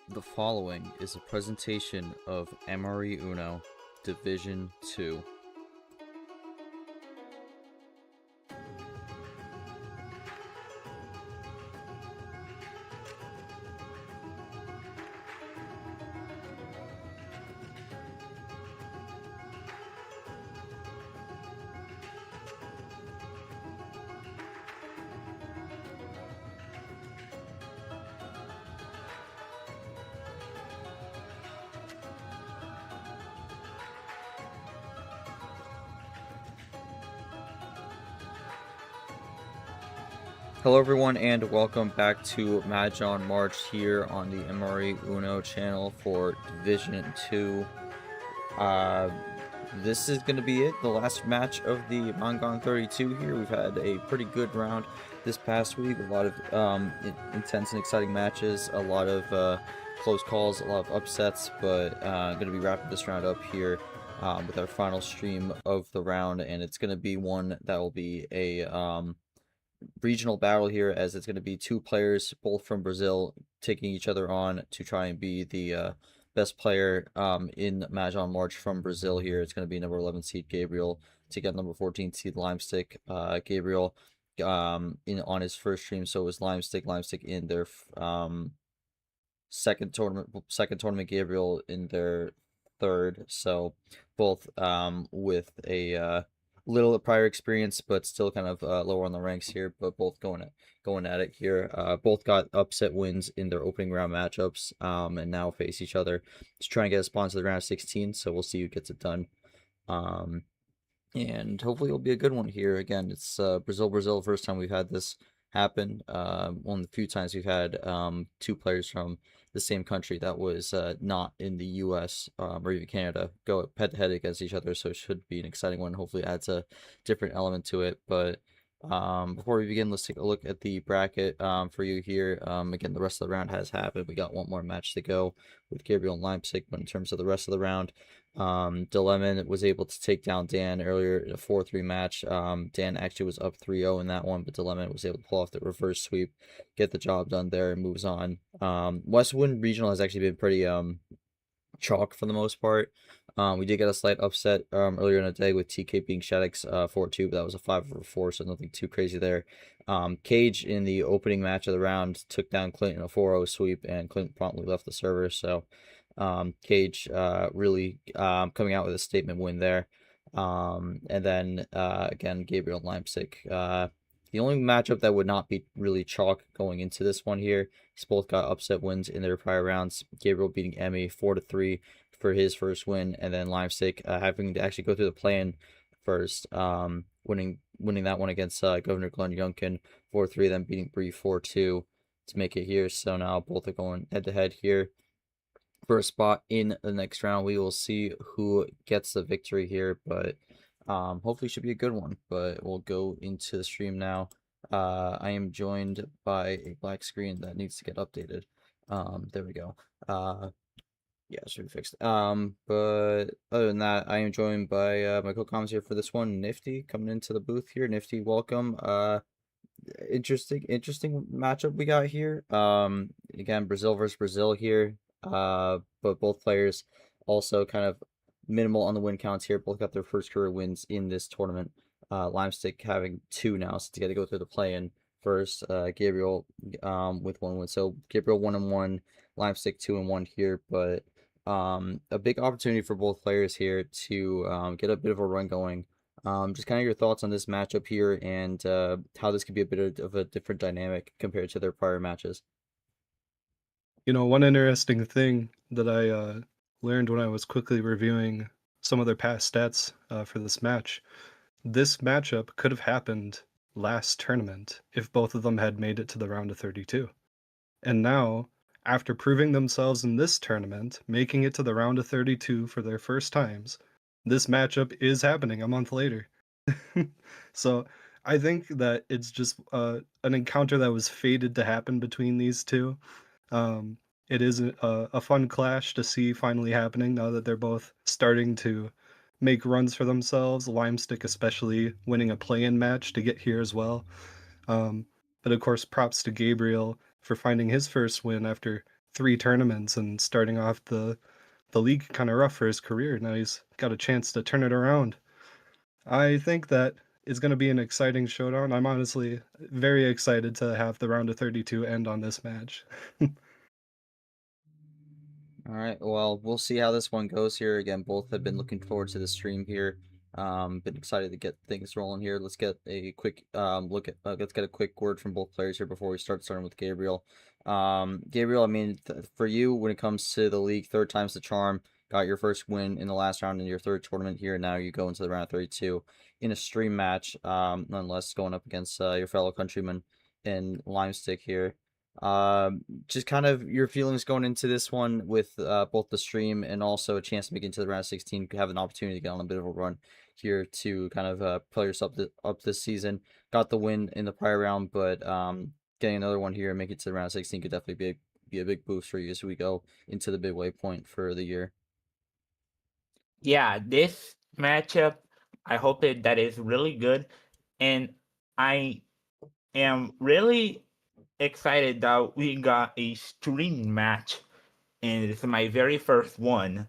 The following is a presentation of MRE Uno Division 2. Hello everyone and welcome back to MAHJONG March here on the MRE Uno channel for Division 2. This is going to be it, the last match of the MANGAN 32 here. We've had a pretty good round this past week, a lot of intense and exciting matches, a lot of close calls, a lot of upsets, but going to be wrapping this round up here with our final stream of the round, and it's going to be one that will be a regional battle here, as it's going to be two players, both from Brazil, taking each other on to try and be the best player in MAHJONG March from Brazil here. It's going to be number 11 seed Gabriel to get number 14 seed Limestick. Gabriel on his first stream, so it was Limestick in their second tournament, Gabriel in their third, so both with a little prior experience, but still kind of lower on the ranks here, but both going at it here. Both got upset wins in their opening round matchups, and now face each other to try and get a spot to the round of 16. So we'll see who gets it done. And hopefully it'll be a good one here. Again, it's Brazil. First time we've had this happen. One of the few times we've had two players from the same country that was not in the U.S. Or even Canada go head-to-head against each other, so it should be an exciting one. Hopefully it adds a different element to it. But before we begin, let's take a look at the bracket for you here. Again, the rest of the round has happened. We got one more match to go with Gabriel and Limestick, but in terms of the rest of the round, Dilemma was able to take down Dan earlier in a 4-3 match. Dan actually was up 3-0 in that one, but Dilemma was able to pull off the reverse sweep, get the job done there, and moves on. Westwood Regional has actually been pretty chalk for the most part. We did get a slight upset earlier in the day with TK being Shaddix 4-2, but that was a 5-4, so nothing too crazy there. Cage in the opening match of the round took down Clint in a 4-0 sweep, and Clint promptly left the server, so Cage really coming out with a statement win there. And then again, Gabriel and Limestick. The only matchup that would not be really chalk going into this one here is both got upset wins in their prior rounds. Gabriel beating Emmy 4-3 for his first win, and then Limestick having to actually go through the play-in first, winning that one against Governor Glenn Youngkin 4-3, then beating brii 4-2 to make it here. So now both are going head-to-head here for a spot in the next round. We will see who gets the victory here, but hopefully it should be a good one. But we'll go into the stream now. I am joined by a black screen that needs to get updated. There we go. Yeah, it should be fixed. But other than that, I am joined by my co-comments here for this one. Nifty coming into the booth here. Nifty, welcome. Interesting matchup we got here. Again, Brazil versus Brazil here. But both players also kind of minimal on the win counts here. Both got their first career wins in this tournament. Limestick having 2 now, so they got to go through the play-in first. Gabriel with 1 win. So Gabriel 1-1, Limestick 2-1 here, but a big opportunity for both players here to get a bit of a run going. Just kind of your thoughts on this matchup here, and how this could be a bit of a different dynamic compared to their prior matches. You know, one interesting thing that I learned when I was quickly reviewing some of their past stats for this matchup could have happened last tournament if both of them had made it to the round of 32. And now, after proving themselves in this tournament, making it to the round of 32 for their first times, this matchup is happening a month later. So I think that it's just an encounter that was fated to happen between these two. It is a fun clash to see finally happening now that they're both starting to make runs for themselves. Limestick especially winning a play-in match to get here as well. But of course, props to Gabriel for finding his first win after 3 tournaments and starting off the league kind of rough for his career. Now he's got a chance to turn it around. I think that is going to be an exciting showdown. I'm honestly very excited to have the round of 32 end on this match. All right. Well, we'll see how this one goes here. Again, both have been looking forward to the stream here. Been excited to get things rolling here. Let's get a quick look at let's get a quick word from both players here before we starting with Gabriel. Gabriel, I mean, for you, when it comes to the league, third time's the charm. Got your first win in the last round in your third tournament here. Now you go into the round of 32 in a stream match, nonetheless, going up against your fellow countryman in Limestick here. Just kind of your feelings going into this one with both the stream and also a chance to make it into the round of 16, have an opportunity to get on a bit of a run here to kind of play yourself up this season. Got the win in the prior round, but getting another one here and make it to the round of 16 could definitely be a big boost for you as we go into the midway point for the year. Yeah, this matchup, I hope that is really good, and I am really excited that we got a stream match, and it's my very first one.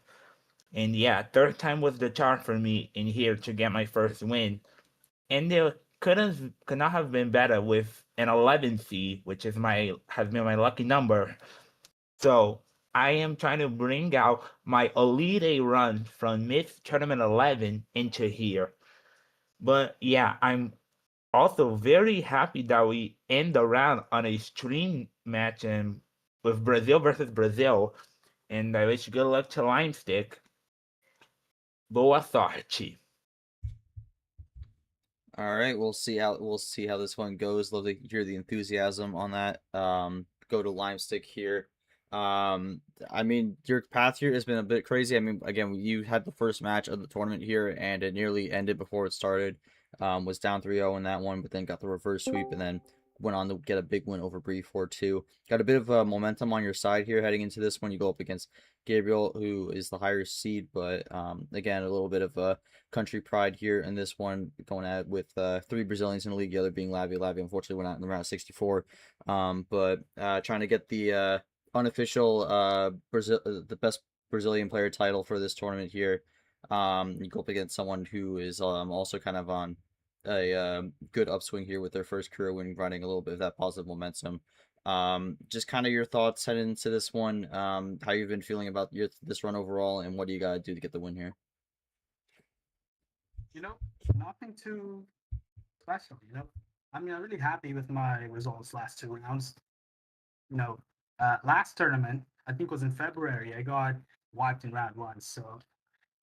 And yeah, third time was the charm for me in here to get my first win. And there could not have been better with an 11 seed, which has been my lucky number. So I am trying to bring out my Elite A run from Miss Tournament 11 into here. But yeah, I'm also very happy that we end the round on a stream match and with Brazil versus Brazil. And I wish good luck to Limestick. Boa sorte. All right, we'll see how this one goes. Love to hear the enthusiasm on that. Go to Limestick here. I mean, your path here has been a bit crazy. I mean, again, you had the first match of the tournament here, and it nearly ended before it started. Was down 3-0 in that one, but then got the reverse sweep, and then went on to get a big win over brii 4-2. Got a bit of momentum on your side here heading into this one. You go up against Gabriel, who is the higher seed, but again, a little bit of country pride here in this one, going at with 3 Brazilians in the league, the other being Lavia. Lavia unfortunately went out in the round of 64, but trying to get the unofficial the best Brazilian player title for this tournament here. You go up against someone who is also kind of on a good upswing here with their first career win, running a little bit of that positive momentum. Just kind of your thoughts heading into this one, how you've been feeling about this run overall, and what do you got to do to get the win here? Nothing too special. I mean, I'm really happy with my results last 2 rounds. Last tournament, I think was in February, I got wiped in round 1. So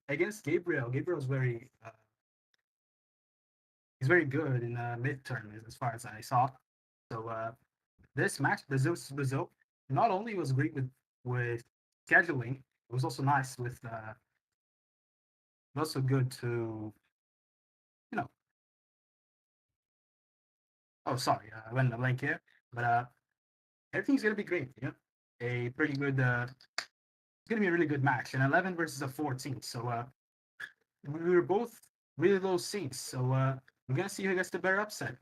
against Gabriel's he's very good in mid tournament as far as I saw. So this match, Brazil, not only was great with scheduling, it was also nice with also good to oh sorry, I went in a blank here, but everything's gonna be great. A pretty good. It's gonna be a really good match. An 11 versus a 14. So we were both really low seeds. So we're gonna see who gets the better upset.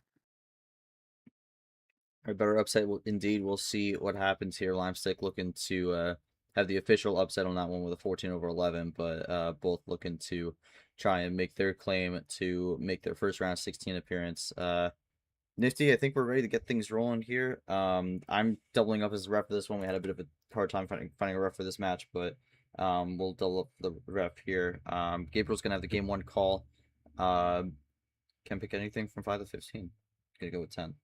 A better upset, indeed. We'll see what happens here. Limestick looking to have the official upset on that one with a 14-11, but both looking to try and make their claim to make their first round 16 appearance. Nifty, I think we're ready to get things rolling here. I'm doubling up as a ref for this one. We had a bit of a hard time finding a ref for this match, but we'll double up the ref here. Gabriel's gonna have the game 1 call. Can't pick anything from 5 to 15. Gonna go with 10.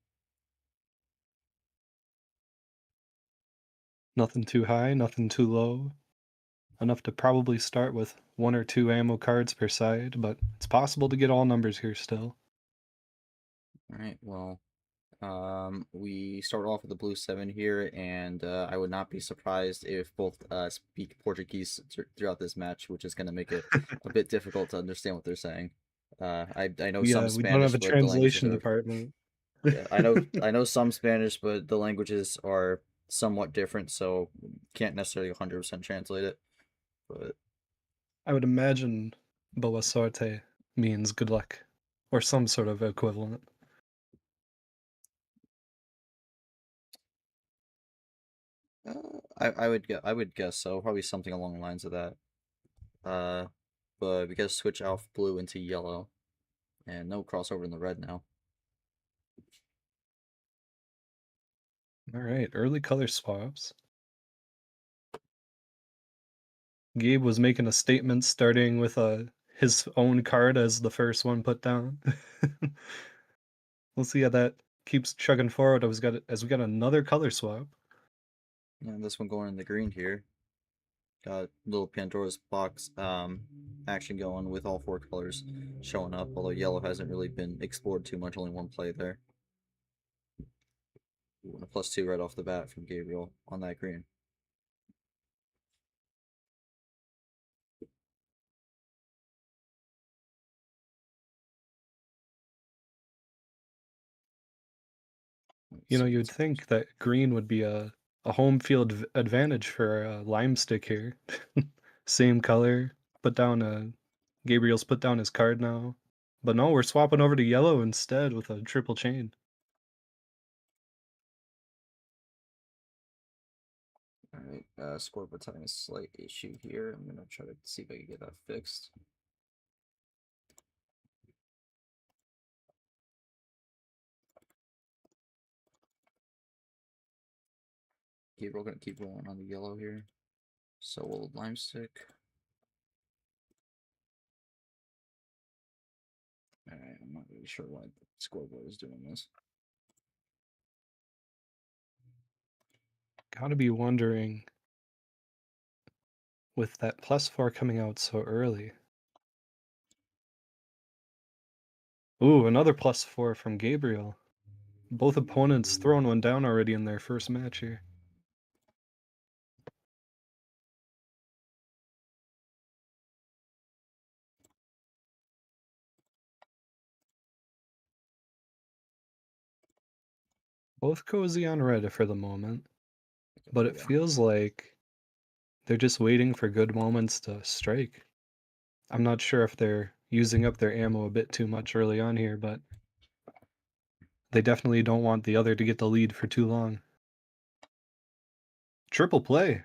Nothing too high, nothing too low. Enough to probably start with 1 or 2 ammo cards per side, but it's possible to get all numbers here still. All right, well, we start off with the blue 7 here, and I would not be surprised if both speak Portuguese throughout this match, which is going to make it a bit difficult to understand what they're saying. I know some We don't Spanish, have a but the languages translation are department. yeah, I know some Spanish, but the languages are somewhat different, so can't necessarily 100% translate it. But I would imagine boa sorte means good luck, or some sort of equivalent. I would guess so. Probably something along the lines of that. But we gotta switch off blue into yellow, and no crossover in the red now. All right, early color swaps. Gabe was making a statement starting with his own card as the first one put down. We'll see how that keeps chugging forward as we got another color swap. And this one going in the green here. Got little Pandora's box action going with all four colors showing up, although yellow hasn't really been explored too much, only one play there. Ooh, a +2 right off the bat from Gabriel on that green. You know, you'd think that green would be a home field advantage for Limestick here. Same color. Gabriel's put down his card now. But no, we're swapping over to yellow instead with a triple chain. Alright, scoreboard's having a slight issue here. I'm gonna try to see if I can get that fixed. Gabriel gonna keep rolling on the yellow here. So will Limestick. Alright, I'm not really sure why the scoreboard is doing this. Gotta be wondering, with that +4 coming out so early. Ooh, another +4 from Gabriel. Both opponents throwing one down already in their first match here. Both cozy on red for the moment, but it Yeah. feels like they're just waiting for good moments to strike. I'm not sure if they're using up their ammo a bit too much early on here, but they definitely don't want the other to get the lead for too long. Triple play.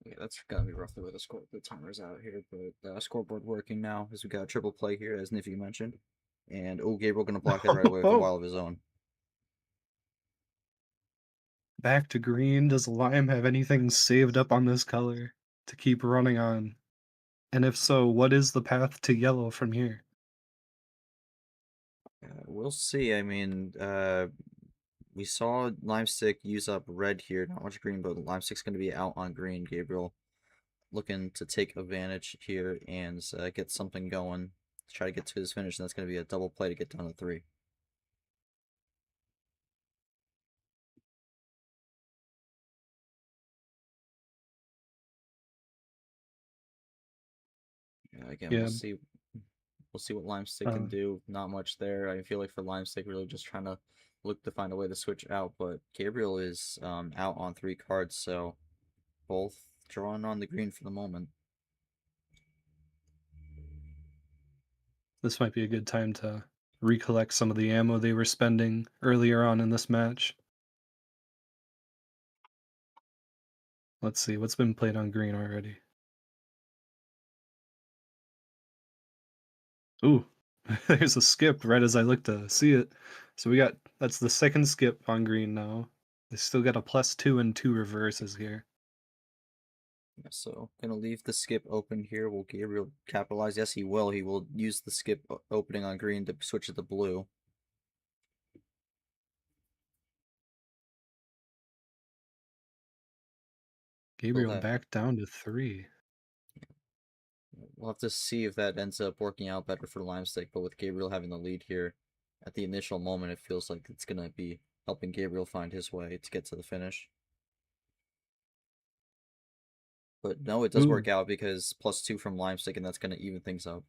Yeah, that's gonna be roughly where the timer's out here, but scoreboard working now as we got a triple play here, as Niffy mentioned. And oh, Gabriel gonna block that right away with a wild of his own. Back to green. Does Lime have anything saved up on this color to keep running on? And if so, what is the path to yellow from here? We'll see. I mean, we saw Limestick use up red here, not much green, but Limestick's going to be out on green. Gabriel looking to take advantage here and get something going to try to get to his finish, and that's going to be a double play to get down to 3. Yeah, again, Yeah. we'll see. We'll see what Limestick can do. Not much there. I feel like for Limestick, really just trying to look to find a way to switch out. But Gabriel is out on 3 cards, so both drawing on the green for the moment. This might be a good time to recollect some of the ammo they were spending earlier on in this match. Let's see, what's been played on green already? Ooh, there's a skip right as I look to see it. So that's the second skip on green now. They still got a +2 and 2 reverses here. So, gonna leave the skip open here. Will Gabriel capitalize? Yes, he will. He will use the skip opening on green to switch it to blue. Gabriel back down to 3. We'll have to see if that ends up working out better for Limestick, but with Gabriel having the lead here, at the initial moment, it feels like it's gonna be helping Gabriel find his way to get to the finish. But no, it does work out because +2 from Limestick, and that's gonna even things up.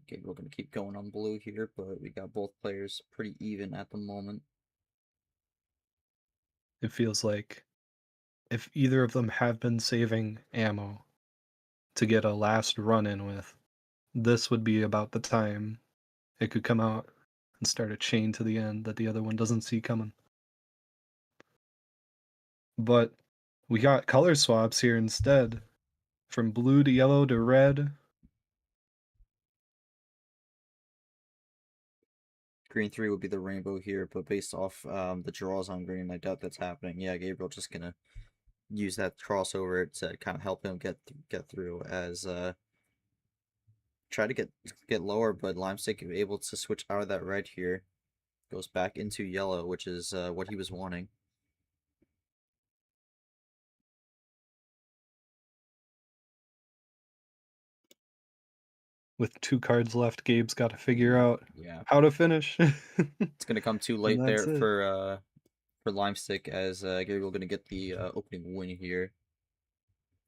Gabriel gonna keep going on blue here, but we got both players pretty even at the moment. It feels like if either of them have been saving ammo to get a last run in with, this would be about the time it could come out and start a chain to the end that the other one doesn't see coming. But we got color swaps here instead. From blue to yellow to red. Green 3 would be the rainbow here, but based off the draws on green, I doubt that's happening. Yeah, Gabriel just gonna use that crossover to kind of help him get through as try to get lower, but Limestick able to switch out of that red here. Goes back into yellow, which is what he was wanting. With 2 cards left, Gabe's got to figure out Yeah, how to finish. it's gonna come too late that's there it. for Limestick as Gabriel gonna get the opening win here.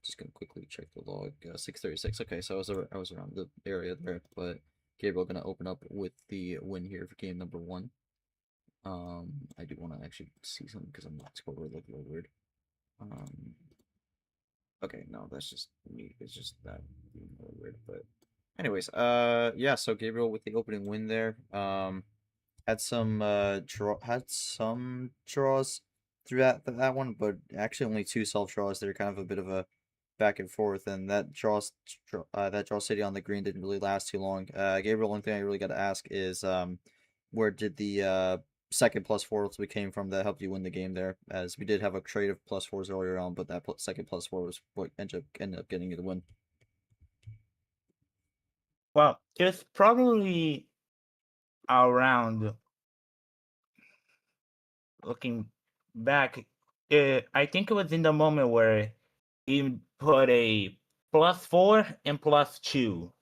Just gonna quickly check the log. 636. Okay, so I was around the area there, but Gabriel gonna open up with the win here for game number 1. I do want to actually see something because I'm not scored like a little weird. Okay, no, that's just me. It's just that being a little weird, but anyways, yeah. So Gabriel with the opening win there. Had some draws through that one, but actually only 2 self draws. They're kind of a bit of a back and forth, and that draw city on the green didn't really last too long. Gabriel, one thing I really got to ask is where did the second +4 ultimately came from that helped you win the game there? As we did have a trade of +4s earlier on, but that second +4 was what ended up getting you the win. Well, it's probably around looking back. I think it was in the moment where he put a +4 and +2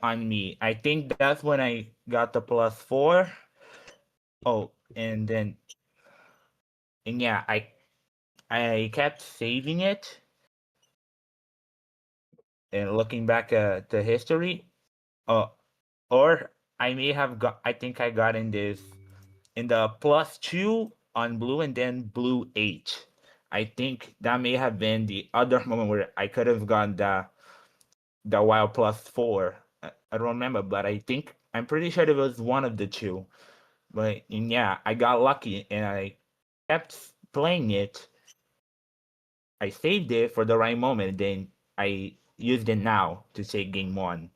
on me. I think that's when I got the +4. Oh, and yeah, I kept saving it and looking back at the history. Or I may have got. I think I got in the +2 on blue and then blue 8. I think that may have been the other moment where I could have gotten the wild +4. I don't remember, but I'm pretty sure it was one of the two. But yeah, I got lucky and I kept playing it. I saved it for the right moment, and then I used it now to take game 1.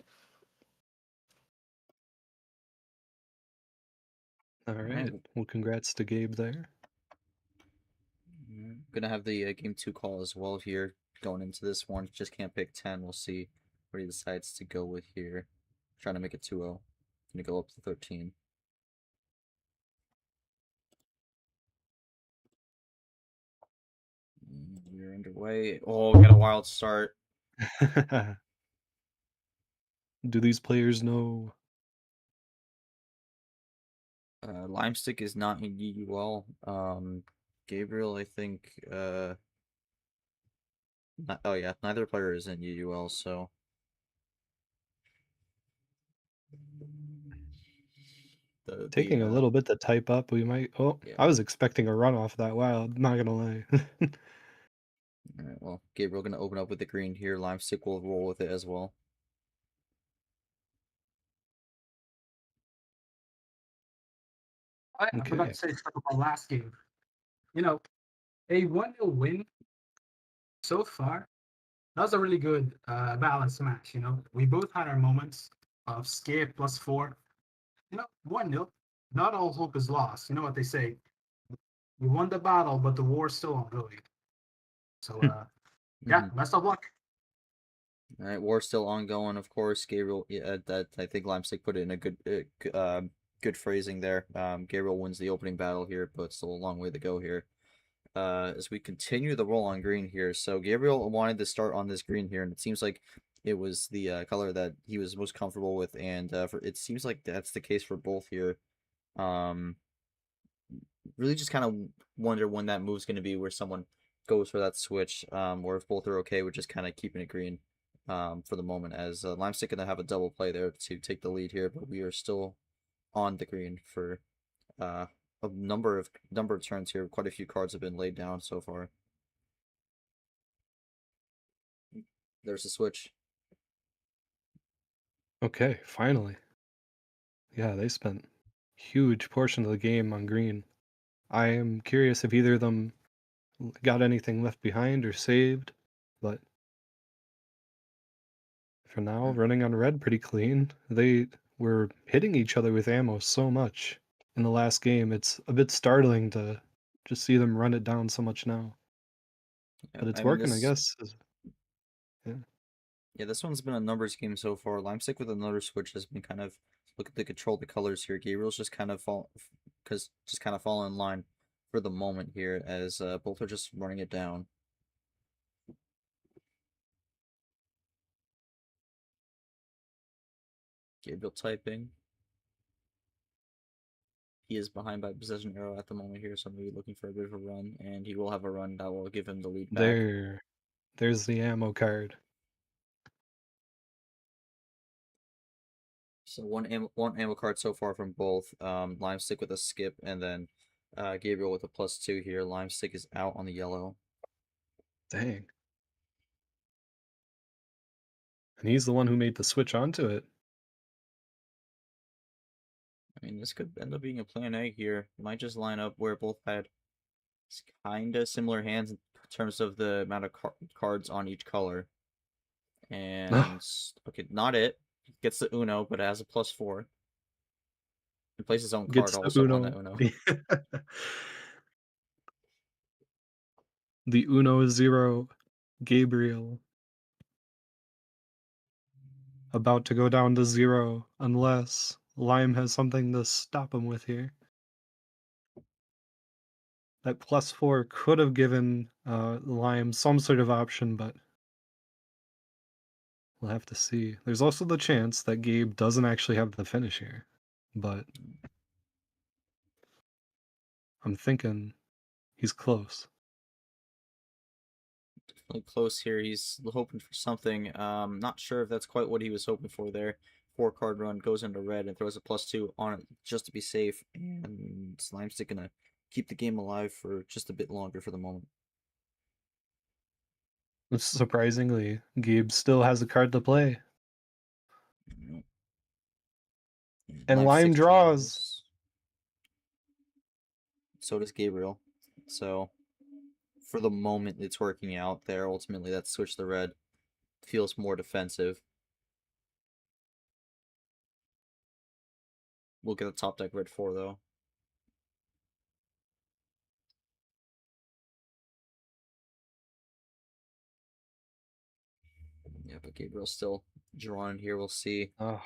All right. Well, congrats to Gabe there. Gonna have the game 2 call as well here going into this one. Just can't pick 10. We'll see what he decides to go with here. Trying to make it 2-0. Gonna go up to 13. We're underway. Oh, got a wild start. Do these players know? Limestick is not in UUL. Gabriel, I think. Oh yeah, neither player is in UUL. So Taking a little bit to type up. We might. Oh, Yeah. I was expecting a run off that wild. Not gonna lie. All right. Well, Gabriel gonna open up with the green here. Limestick will roll with it as well. I forgot Okay. to say stuff about last game. You know, a 1-0 win so far. That was a really good balanced match. You know, we both had our moments of scare +4. You know, 1-0. Not all hope is lost. You know what they say. We won the battle, but the war's still ongoing. So, yeah, best of luck. All right, war still ongoing, of course. Gabriel, yeah, that I think Limestick put it in a good phrasing there. Gabriel wins the opening battle here, but still a long way to go here. As we continue the roll on green here, so Gabriel wanted to start on this green here, and it seems like it was the color that he was most comfortable with, and it seems like that's the case for both here. Really just kind of wonder when that move's going to be where someone goes for that switch, or if both are okay with just kind of keeping it green for the moment, as Limestick going to have a double play there to take the lead here, but we are still on the green for a number of turns here. Quite a few cards have been laid down so far. There's a switch. Okay, finally. Yeah, they spent huge portion of the game on green. I am curious if either of them got anything left behind or saved, but for now, running on red pretty clean. They were hitting each other with ammo so much in the last game. It's a bit startling to just see them run it down so much now. Yeah, But it's I mean working, I this. guess. Yeah. Yeah, this one's been a numbers game so far. Limestick with another switch has been kind of look at the control the colors here. Gabriel's just kind of fall in line for the moment here as both are just running it down. Gabriel typing. He is behind by possession arrow at the moment here, so maybe looking for a bit of a run, and he will have a run that will give him the lead back. There's the ammo card. So one ammo card so far from both. Limestick with a skip, and then Gabriel with a +2 here. Limestick is out on the yellow. Dang. And he's the one who made the switch onto it. I mean, this could end up being a plan A here. It might just line up where both had kind of similar hands in terms of the amount of cards on each color. And okay, not it. Gets the Uno, but it has a +4. And plays his own card Gets the also on Uno. that Uno. The Uno is 0. Gabriel. About to go down to 0 unless Lime has something to stop him with here. That +4 could have given Lime some sort of option, but we'll have to see. There's also the chance that Gabe doesn't actually have the finish here, but I'm thinking he's close. Definitely close here. He's hoping for something. Not sure if that's quite what he was hoping for there. 4-card run goes into red and throws a +2 on it just to be safe. And Slimestick gonna keep the game alive for just a bit longer for the moment. Surprisingly, Gabe still has a card to play. And Lime draws. So does Gabriel. So for the moment, it's working out there. Ultimately, that switch to red feels more defensive. We'll get a top deck red 4 though. Yeah, but Gabriel's still drawing here. We'll see Oh,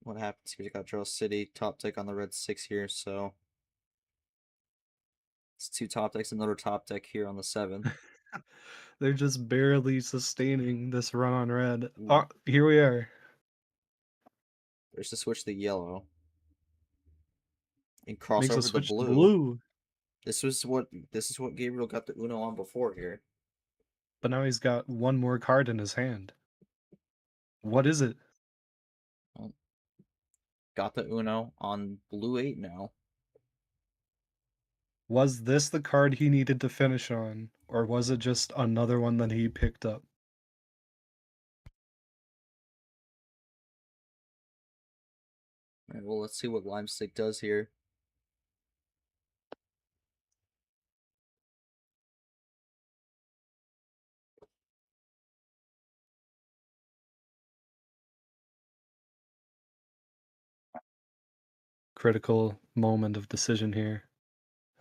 what happens here. You got Draw City, top deck on the red 6 here, so it's 2 top decks, another top deck here on the 7. they're just barely sustaining this run on red. Ooh. Oh, here we are. There's the switch to yellow. And Makes a crossover to switch to blue. blue. This is what Gabriel got the Uno on before here. But now he's got one more card in his hand. What is it? Well, got the Uno on blue 8 now. Was this the card he needed to finish on, or was it just another one that he picked up? Alright, well, let's see what Limestick does here. Critical moment of decision here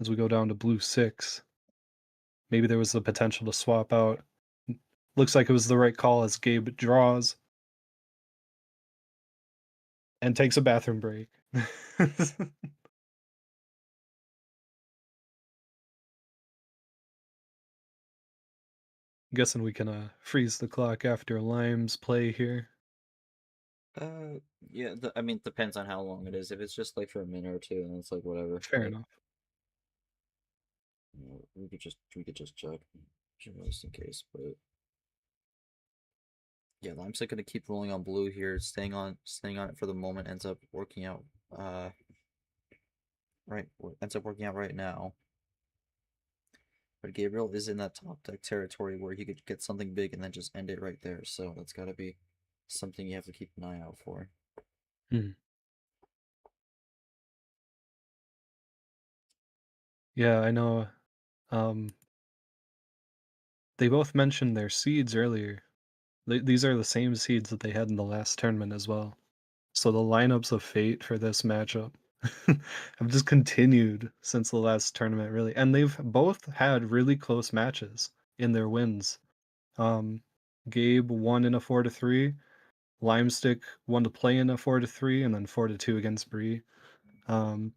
as we go down to blue 6. Maybe there was the potential to swap out. Looks like it was the right call as Gabe draws and takes a bathroom break. Guessing we can freeze the clock after Lime's play here. Yeah, I mean, it depends on how long it is. If it's just like for a minute or two, then it's like whatever. Fair but, enough. you know, we could just check just in case, but yeah, Limestick gonna keep rolling on blue here, staying on it for the moment. Ends up working out. Ends up working out right now. But Gabriel is in that top deck territory where he could get something big and then just end it right there. So that's got to be something you have to keep an eye out for. Hmm. Yeah, I know. They both mentioned their seeds earlier. These are the same seeds that they had in the last tournament as well. So the lineups of fate for this matchup have just continued since the last tournament, really. And they've both had really close matches in their wins. Um, Gabe won in a 4-3. Limestick won to play in a 4-3, and then 4-2 against brii. And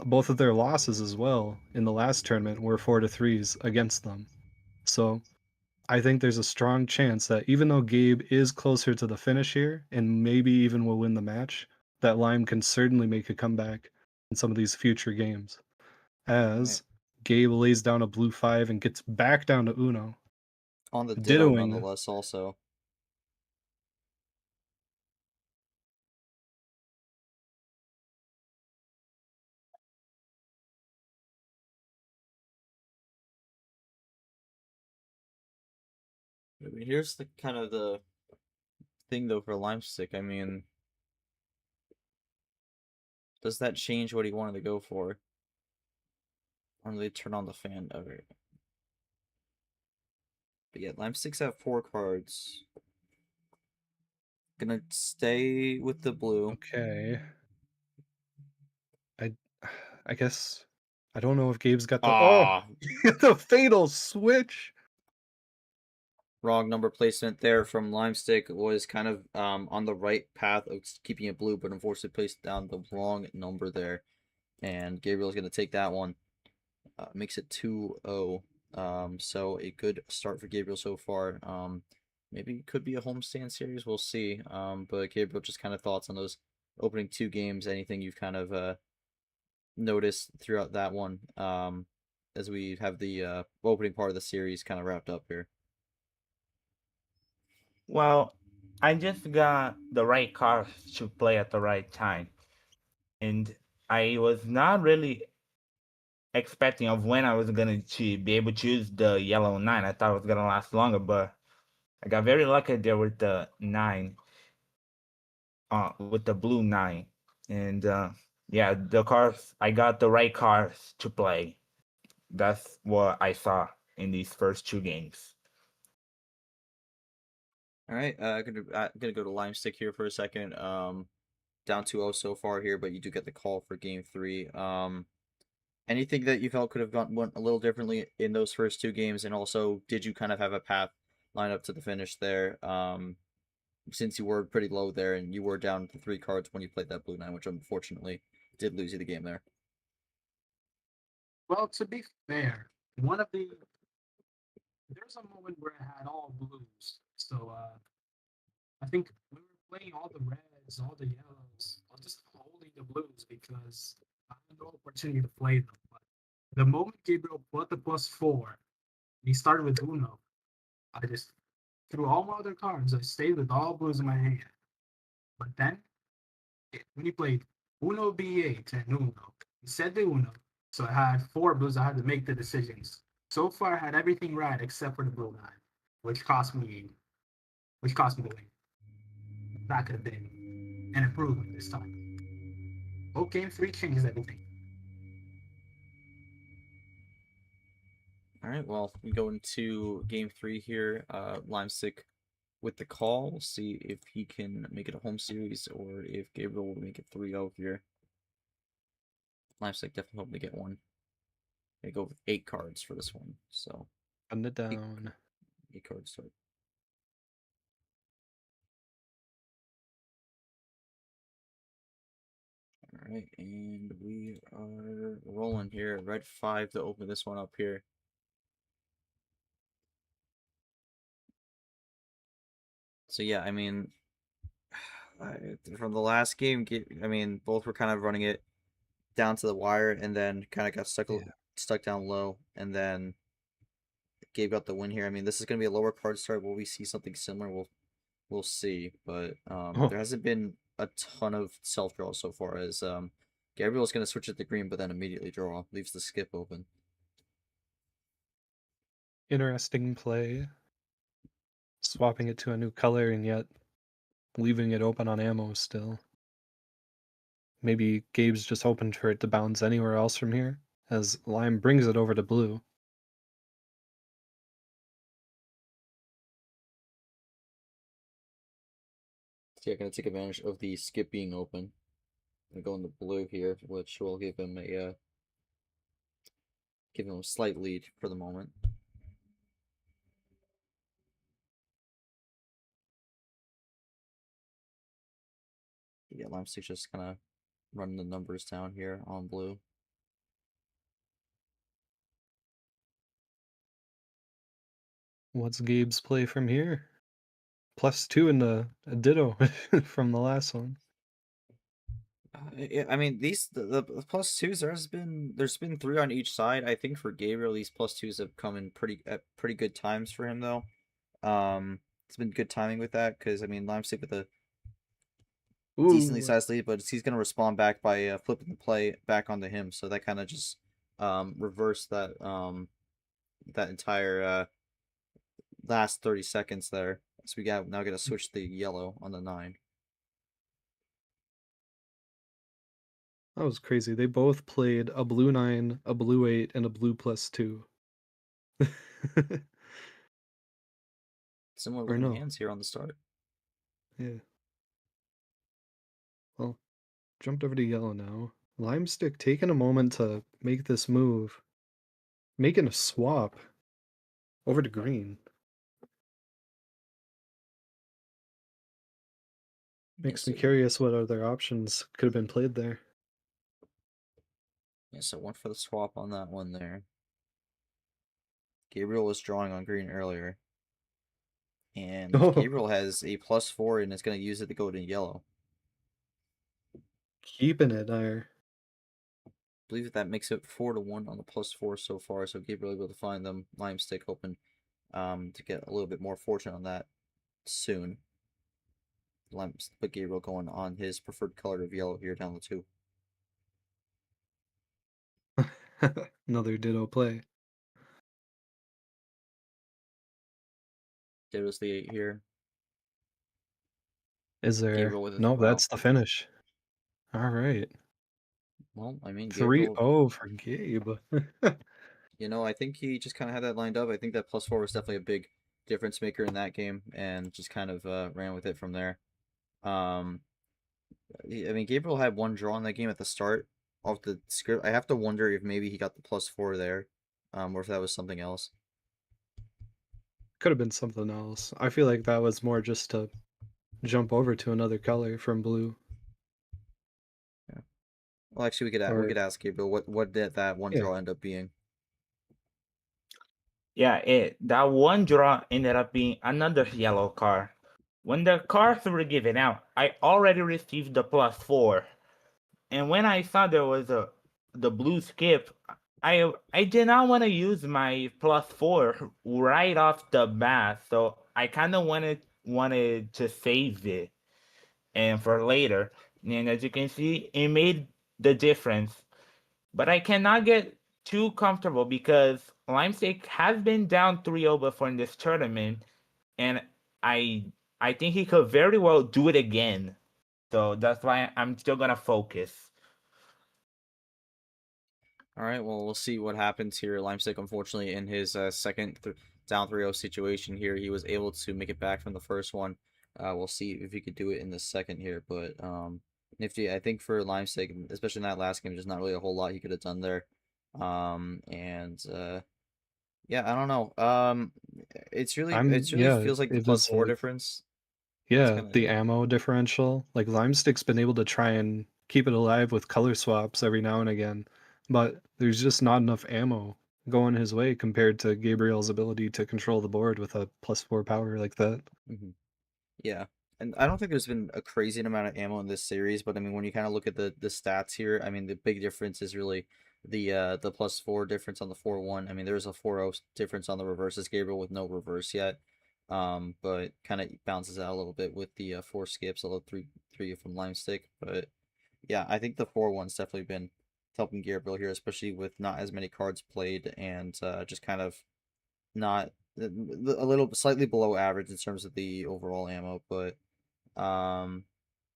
both of their losses as well in the last tournament were 4-3s against them. So I think there's a strong chance that even though Gabe is closer to the finish here and maybe even will win the match, that Lime can certainly make a comeback in some of these future games. As Gabe lays down a blue 5 and gets back down to Uno. On the ditto, Dittoing. nonetheless, also. I mean, here's the kind of the thing though for Limestick. I mean, does that change what he wanted to go for? Or do they turn on the fan ever? But yeah, Limesticks have 4 cards. Gonna stay with the blue. Okay. I guess I don't know if Gabe's got the Ah, the fatal switch. wrong number placement there from Limestick. Was kind of on the right path of keeping it blue, but unfortunately placed down the wrong number there. And Gabriel's gonna take that one. Makes it 2-0. So a good start for Gabriel so far. Maybe it could be a homestand series. We'll see. But Gabriel, just kind of thoughts on those opening 2 games. Anything you've kind of noticed throughout that one? As we have the opening part of the series kind of wrapped up here. Well, I just got the right cards to play at the right time. And I was not really expecting of when I was gonna be able to use the yellow 9. I thought it was gonna last longer, but I got very lucky there with the 9, with the blue 9. And yeah, the cards, I got the right cards to play. That's what I saw in these first 2 games. All right, gonna go to Limestick here for a second. Down 2-0 so far here, but you do get the call for game 3. Anything that you felt could have went a little differently in those first 2 games, and also did you kind of have a path line up to the finish there? Since you were pretty low there and you were down to 3 cards when you played that blue 9, which unfortunately did lose you the game there. Well, to be fair, there's a moment where I had all blues. So I think we were playing all the reds, all the yellows. I was just holding the blues because I had no opportunity to play them. But the moment Gabriel put the +4, he started with Uno. I just threw all my other cards. I stayed with all blues in my hand. But then when he played Uno B8 and Uno, he said the Uno. So I had 4 blues. I had to make the decisions. So far, I had everything right except for the blue 9, which cost me the win. That could have been an improvement this time. Oh, game 3 changes everything. All right, well, we go into game 3 here. Limestick with the call. We'll see if he can make it a home series or if Gabriel will make it 3-0 here. Limestick definitely hoping to get one. They go with 8 cards for this one, so On the down. 8 cards start. All right, and we are rolling here. Red 5 to open this one up here. So yeah, I mean, from the last game, I mean, both were kind of running it down to the wire, and then kind of got stuck down low, and then Gabe got the win here. I mean, this is going to be a lower card start. Will we see something similar? We'll see, but there hasn't been a ton of self draws so far. As Gabriel's going to switch it to green, but then immediately draw, leaves the skip open. Interesting play. Swapping it to a new color and yet leaving it open on ammo still. Maybe Gabe's just hoping for it to bounce anywhere else from here, as Lime brings it over to blue. So yeah, gonna take advantage of the skip being open. Gonna go into blue here, which will give him a slight lead for the moment. Yeah, Limestick's just kind of running the numbers down here on blue. What's Gabe's play from here? +2 in a ditto from the last one. Yeah, I mean the plus twos. There's been 3 on each side. I think for Gabriel, these plus twos have come in pretty good times for him though. It's been good timing with that because I mean Limestick with a decently Ooh, sized lead, but he's gonna respond back by flipping the play back onto him. So that kind of just reversed that entire last 30 seconds there. So we now get to switch the yellow on the 9. that was crazy. They both played a blue 9, a blue 8, and a blue +2. Similar Or looking no. hands here on the start. Yeah. Well, jumped over to yellow now. Limestick taking a moment to make this move. Making a swap over to green. Makes me curious what other options could have been played there. Yeah, so went for the swap on that one there. Gabriel was drawing on green earlier. And Oh, Gabriel has a +4 and is going to use it to go to yellow. keeping it there. I believe that makes it 4-1 on the +4 so far. So Gabriel able to find them. Limestick hoping to get a little bit more fortune on that soon. But Gabriel going on his preferred color of yellow here down the 2. Another ditto play. Gabriel's the 8 here. Is there? Gabriel with a No, wow. that's the finish. All right. Well, I mean, 3-0 Gabriel, for Gabe. you know, I think he just kind of had that lined up. I think that +4 was definitely a big difference maker in that game and just kind of ran with it from there. Um, I mean, Gabriel had one draw in that game at the start of the script. I have to wonder if maybe he got the +4 there, or if that was something else. Could have been something else. I feel like that was more just to jump over to another color from blue. Yeah. Well, actually, we Or could ask Gabriel what did that one yeah. draw end up being. Yeah, that one draw ended up being another yellow card. When the cards were given out, I already received the +4, and when I saw there was the blue skip, I did not want to use my +4 right off the bat, so I kind of wanted to save it and for later. And as you can see, it made the difference. But I cannot get too comfortable because Limestick has been down 3-0 before in this tournament, and I think he could very well do it again. So that's why I'm still gonna focus. All right, well, we'll see what happens here. Limestick, unfortunately, in his second down 3-0 situation here, he was able to make it back from the first one. We'll see if he could do it in the second here, but nifty. I think for Limestick, especially in that last game, there's not really a whole lot he could have done there. Yeah, I don't know. It's really yeah, feels like the it was +4 difference. yeah, kinda, the ammo differential. Like Limestick's been able to try and keep it alive with color swaps every now and again, but there's just not enough ammo going his way compared to Gabriel's ability to control the board with a +4 power like that. Yeah. And I don't think there's been a crazy amount of ammo in this series, but I mean when you kind of look at the stats here, I mean the big difference is really the +4 difference on the 4-1. I mean there's a 4-0 difference on the reverses Gabriel with no reverse yet. But kind of bounces out a little bit with the 4 skips, although 3 from Limestick. But yeah, I think the 4-1's definitely been helping Gabriel here, especially with not as many cards played and just kind of not a little slightly below average in terms of the overall ammo, but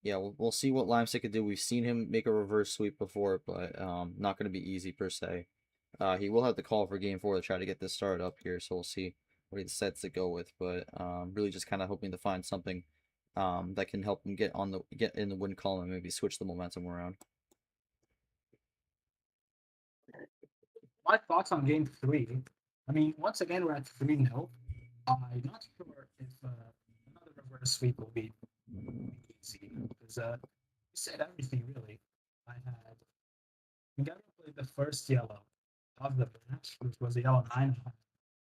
yeah, we'll see what Limestick can do. We've seen him make a reverse sweep before, but not going to be easy per se. He will have to call for game 4 to try to get this started up here, so we'll see what he decides to go with. But really just kind of hoping to find something that can help him get in the win column and maybe switch the momentum around. My thoughts on game 3. I mean, once again, we're at 3-0. I'm not sure if another reverse sweep will be easy because you said everything really. I had Gabriel played the first yellow of the match, which was a yellow 9.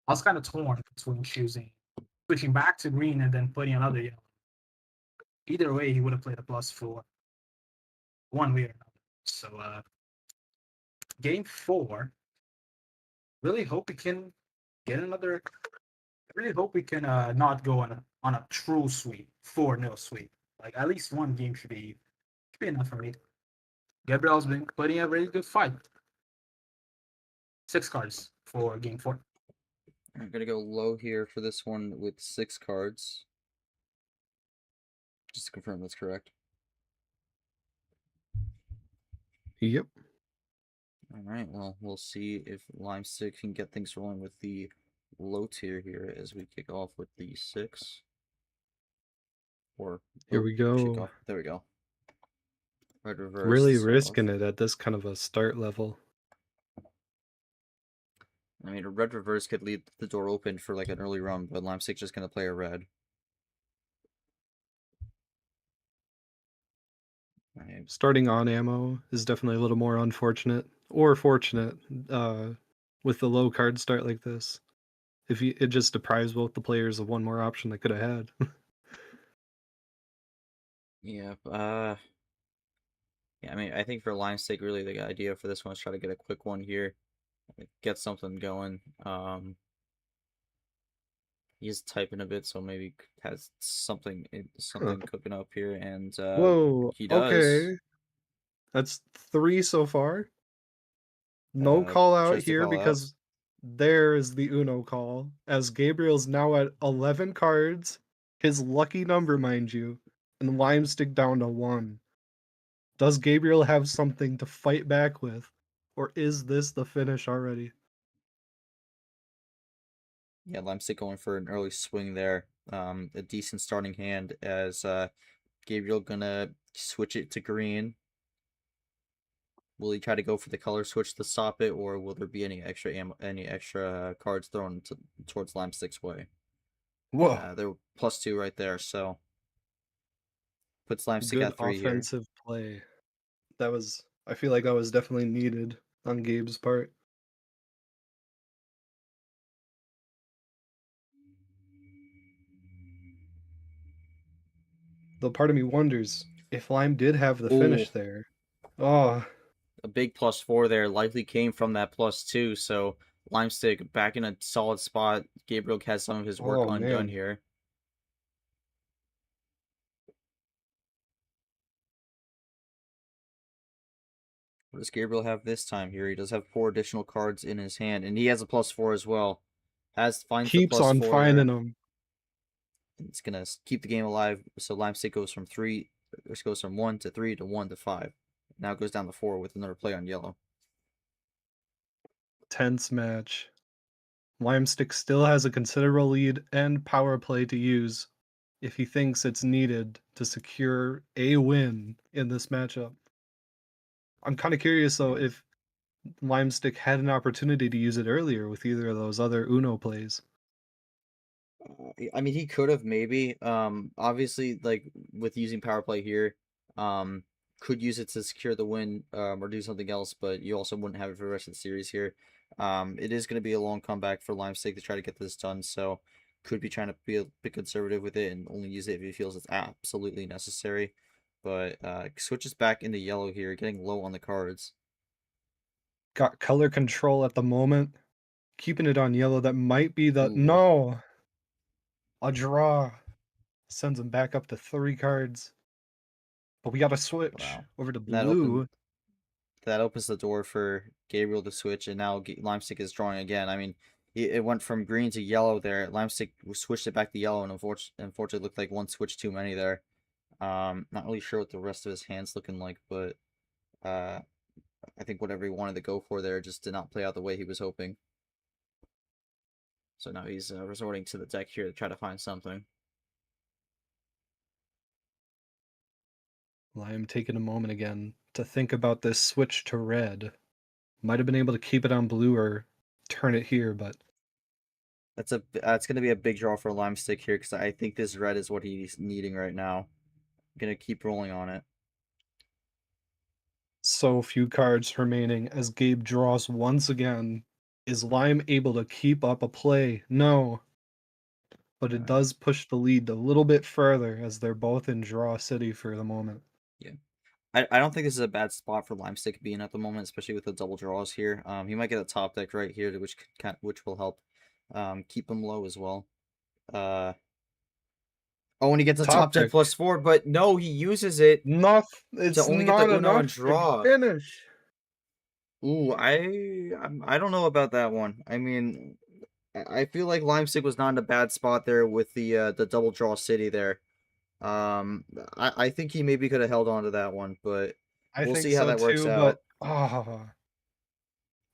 I was kind of torn between switching back to green and then putting another yellow. Either way, he would have played a +4, one way or another. So game 4, really hope we can get another. I really hope we can not go on a true sweep, 4-0 sweep. Like at least one game should be enough for me. Gabriel's been putting a really good fight. 6 cards for game 4. I'm gonna go low here for this one with 6 cards. Just to confirm that's correct. Yep. All right, well, we'll see if Limestick can get things rolling with the low tier here as we kick off with the 6. Or Here we go. off. There we go. Red reverse. Really risking it at this kind of a start level. I mean, a red reverse could leave the door open for like an early run, but Limestick's just gonna play a red. Right. Starting on ammo is definitely a little more unfortunate or fortunate with the low card start like this. It just deprives both the players of one more option they could have had. Yeah. Yeah. I mean, I think for Limestick, really the idea for this one is try to get a quick one here, get something going. He's typing a bit, so maybe has something cooking up here, and Whoa, he does. okay. That's 3 so far. No call out just a here call out. because there is the Uno call. As Gabriel's now at 11 cards, his lucky number, mind you, and Limestick down to 1. Does Gabriel have something to fight back with, or is this the finish already? Yeah, Limestick going for an early swing there. A decent starting hand as Gabriel gonna switch it to green. Will he try to go for the color switch to stop it, or will there be any extra cards thrown towards Limestick's way? Whoa. They're +2 right there, so puts Limestick Good at 3 here. offensive play. I feel like that was definitely needed on Gabe's part. Though part of me wonders if Lime did have the finish there. Oh, a big +4 there likely came from that +2, so Limestick back in a solid spot. Gabriel has some of his work undone here. What does Gabriel have this time here? He does have 4 additional cards in his hand, and he has a +4 as well. Finds keeps the +4 on finding them. It's gonna keep the game alive. So Limestick goes from 1 to 3 to 1 to 5. Now it goes down to 4 with another play on yellow. Tense match. Limestick still has a considerable lead and power play to use if he thinks it's needed to secure a win in this matchup. I'm kind of curious though if Limestick had an opportunity to use it earlier with either of those other Uno plays. I mean, he could have maybe. Obviously, like with using power play here, could use it to secure the win, or do something else. But you also wouldn't have it for the rest of the series here. It is going to be a long comeback for Limestick to try to get this done. So, could be trying to be a bit conservative with it and only use it if he feels it's absolutely necessary. But switches back into yellow here, getting low on the cards. Got color control at the moment. Keeping it on yellow. That might be the... Ooh. No! A draw. Sends him back up to 3 cards. But we got to switch over to blue. That opens the door for Gabriel to switch, and now Limestick is drawing again. I mean, it went from green to yellow there. Limestick switched it back to yellow, and unfortunately looked like one switch too many there. Not really sure what the rest of his hand's looking like, but I think whatever he wanted to go for there just did not play out the way he was hoping. So now he's resorting to the deck here to try to find something. Lime taking a moment again to think about this switch to red. Might have been able to keep it on blue or turn it here, but That's going to be a big draw for Limestick here because I think this red is what he's needing right now. Gonna keep rolling on it. so few cards remaining as Gabe draws once again. Is Lime able to keep up a play? No. But it does push the lead a little bit further as they're both in draw city for the moment. Yeah. I don't think this is a bad spot for Limestick being at the moment, especially with the double draws here. He might get a top deck right here, which will help keep him low as well. Oh, and he gets a top deck deck. +4, but no, he uses it It's only get the not Uno and enough draw. to finish. Ooh, I don't know about that one. I mean, I feel like Limestick was not in a bad spot there with the double draw city there. I think he maybe could have held on to that one, but I we'll think see how so that works too, out. but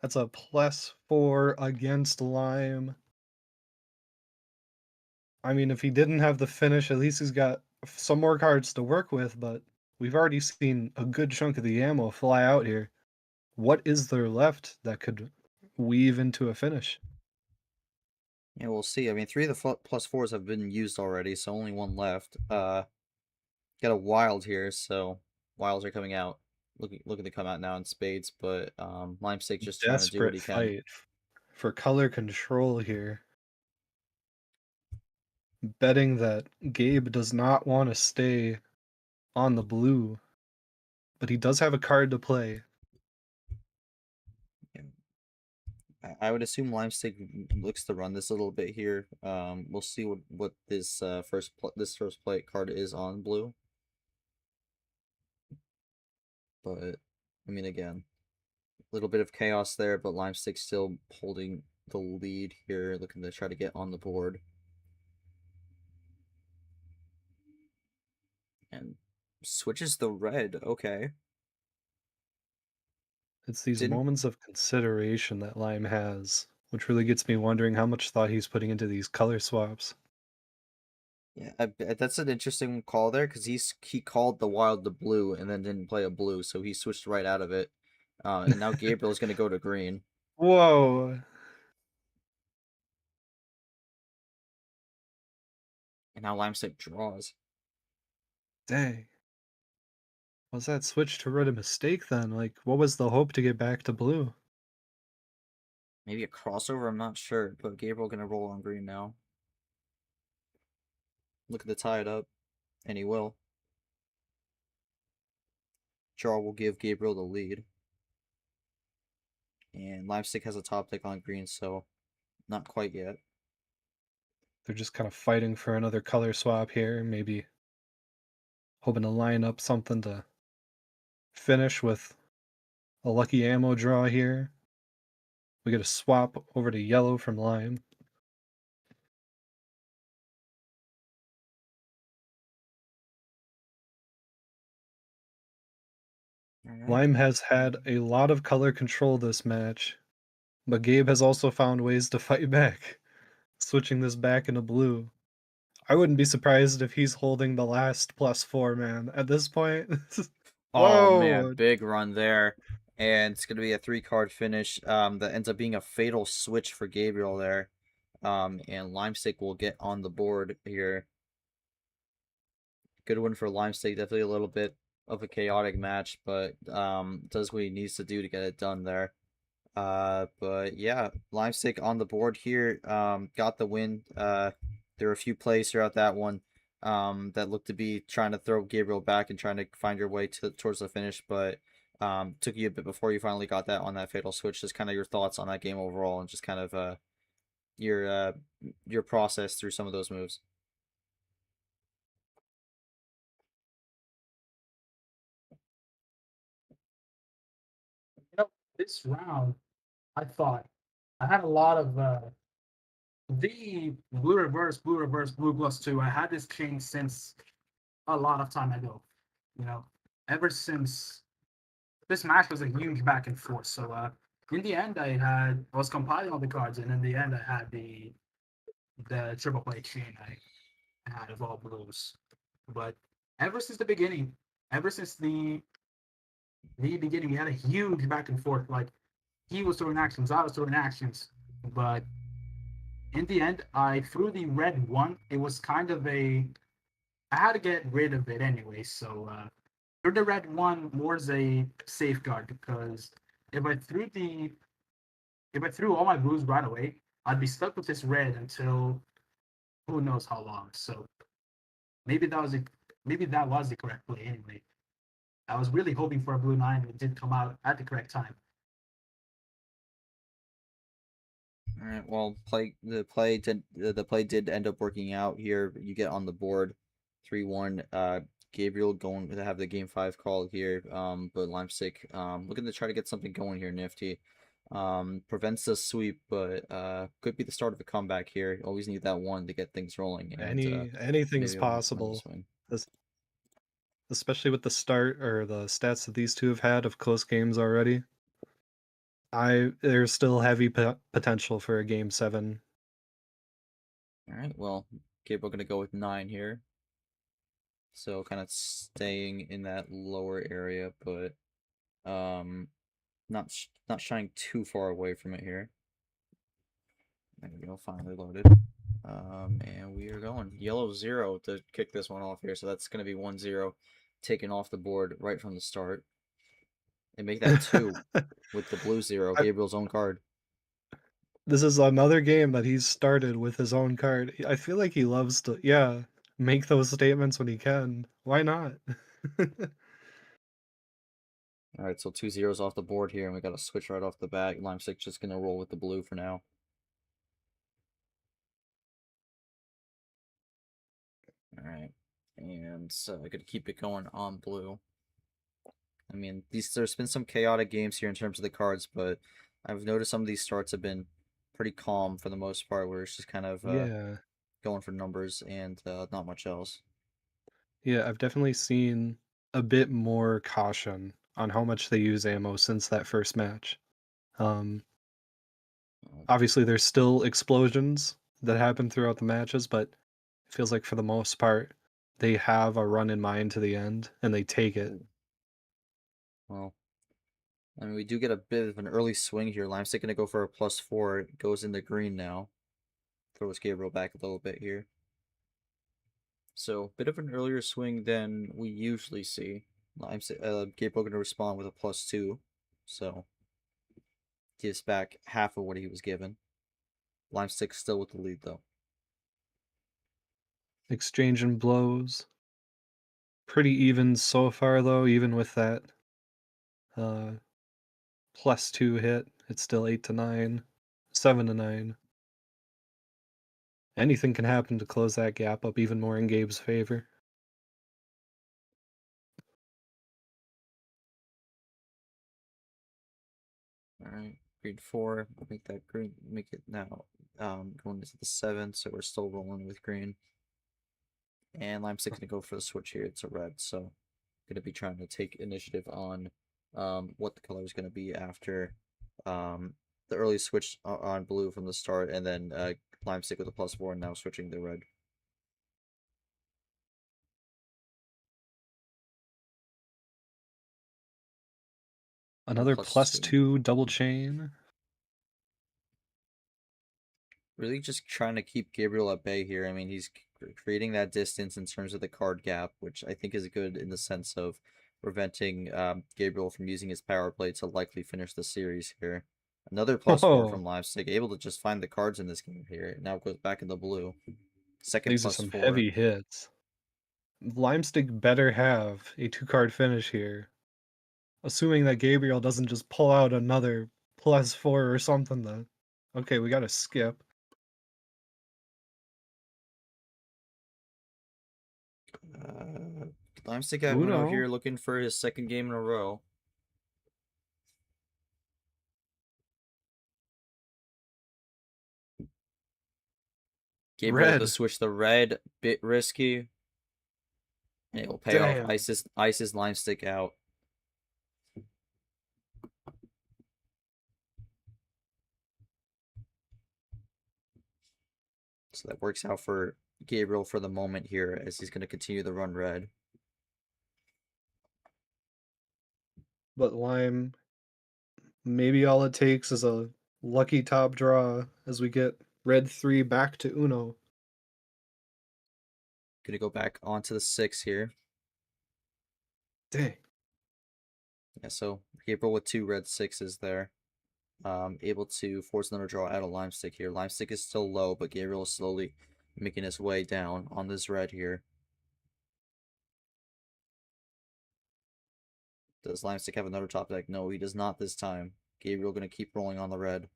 that's a +4 against Lime. I mean, if he didn't have the finish, at least he's got some more cards to work with, but we've already seen a good chunk of the ammo fly out here. What is there left that could weave into a finish? Yeah, we'll see. I mean, 3 of the +4s have been used already, so only one left. Got a wild here, so wilds are coming out. Looking to come out now in spades, but Limestick just trying to do what Desperate he can. fight for color control here. Betting that Gabe does not want to stay on the blue, but he does have a card to play. I would assume Limestick looks to run this a little bit here. We'll see what this first play card is on blue. But I mean, again, a little bit of chaos there, but Limestick still holding the lead here, looking to try to get on the board. And switches the red. Okay. It's these Didn't moments of consideration that Lime has, which really gets me wondering how much thought he's putting into these color swaps. Yeah, that's an interesting call there because he called the wild the blue and then didn't play a blue, so he switched right out of it. And now Gabriel's gonna go to green. Whoa! And now Limestick draws. Dang. Was that switch to red a mistake then? Like, what was the hope to get back to blue? Maybe a crossover, I'm not sure, but Gabriel gonna roll on green now. Look at the tie it up, and he will. Draw will give Gabriel the lead. And Limestick has a top deck on green, so not quite yet. They're just kind of fighting for another color swap here, maybe hoping to line up something to finish with a lucky ammo draw here. We get a swap over to yellow from Lime. Alright. Lime has had a lot of color control this match, but Gabe has also found ways to fight back, switching this back into blue. I wouldn't be surprised if he's holding the last +4, man. At this point, Oh man, whoa! big run there. And it's gonna be a 3-card finish. That ends up being a fatal switch for Gabriel there. And Limestick will get on the board here. Good one for Limestick. Definitely a little bit of a chaotic match, but does what he needs to do to get it done there. But yeah, Limestick on the board here. Got the win. There were a few plays throughout that one that looked to be trying to throw Gabriel back and trying to find your way towards the finish, but took you a bit before you finally got that on that fatal switch. Just kind of your thoughts on that game overall, and just kind of your process through some of those moves. This round, I thought I had a lot of The blue reverse, blue plus 2, I had this chain since a lot of time ago. You know, ever since this match was a huge back and forth. So in the end, I was compiling all the cards, and in the end, I had the triple play chain I had of all blues. But ever since the beginning, ever since the beginning, we had a huge back and forth. Like he was throwing actions, I was throwing actions, but in the end, I threw the red one. It was kind of I had to get rid of it anyway, so threw the red one more as a safeguard because if I threw the if I threw all my blues right away, I'd be stuck with this red until who knows how long. So maybe that was the correct play anyway. I was really hoping for a blue 9. It did come out at the correct time. All right. Well, the play did end up working out here. You get on the board, 3-1. Gabriel going to have the game 5 call here. But Limestick looking to try to get something going here. Nifty. Prevents the sweep, but could be the start of a comeback here. Always need that one to get things rolling. And Anything's maybe possible, swing. especially with the start or the stats that these two have had of close games already. There's still heavy potential for a game 7. All right. Well, Gabriel gonna go with 9 here. So kind of staying in that lower area, but not shying too far away from it here. There we go, finally loaded. And we are going yellow 0 to kick this one off here. So that's gonna be 1-0 taken off the board right from the start. And make that 2 with the blue 0, Gabriel's own card. This is another game that he's started with his own card. I feel like he loves to, make those statements when he can. Why not? All right, so 2 zeros off the board here, and we got to switch right off the bat. Limestick just gonna roll with the blue for now. All right, and so I could keep it going on blue. I mean, there's been some chaotic games here in terms of the cards, but I've noticed some of these starts have been pretty calm for the most part, where it's just kind of going for numbers and not much else. Yeah, I've definitely seen a bit more caution on how much they use ammo since that first match. Obviously, there's still explosions that happen throughout the matches, but it feels like for the most part, they have a run in mind to the end, and they take it. Well, I mean, we do get a bit of an early swing here. Limestick gonna go for a +4. It goes in the green now. Throws Gabriel back a little bit here. So, a bit of an earlier swing than we usually see. Gabriel going to respond with a +2. So, gives back half of what he was given. Limestick still with the lead, though. Exchanging blows. Pretty even so far, though, even with that +2 hit. It's still 8-9, 7-9. Anything can happen to close that gap up even more in Gabe's favor. All right, green 4. Make that green. Make it now going into the 7. So we're still rolling with green. And Limestick's gonna go for the switch here. It's a red, so gonna be trying to take initiative on what the color is gonna be after the early switch on blue from the start, and then Limestick with a +4, and now switching the red. Another +2 double chain. Really just trying to keep Gabriel at bay here. I mean, he's creating that distance in terms of the card gap, which I think is good in the sense of preventing Gabriel from using his power play to likely finish the series here. Another +4 from Limestick, able to just find the cards in this game here. It now goes back in the blue. Second These are some +4. heavy hits. Limestick better have a 2-card finish here. Assuming that Gabriel doesn't just pull out another +4 or something then. Okay, we gotta skip. Limestick at Uno here, looking for his second game in a row. Gabriel Red. to switch the red, bit risky. It will pay Damn. off. Isis Limestick out. So that works out for Gabriel for the moment here, as he's going to continue the run red. But Lime, maybe all it takes is a lucky top draw as we get red 3 back to Uno. Going to go back onto the 6 here. Dang. Yeah, so Gabriel with 2 red 6s there. Able to force another draw out of Limestick here. Limestick is still low, but Gabriel is slowly making his way down on this red here. Does Limestick have another top deck? No, he does not this time. Gabriel going to keep rolling on the red.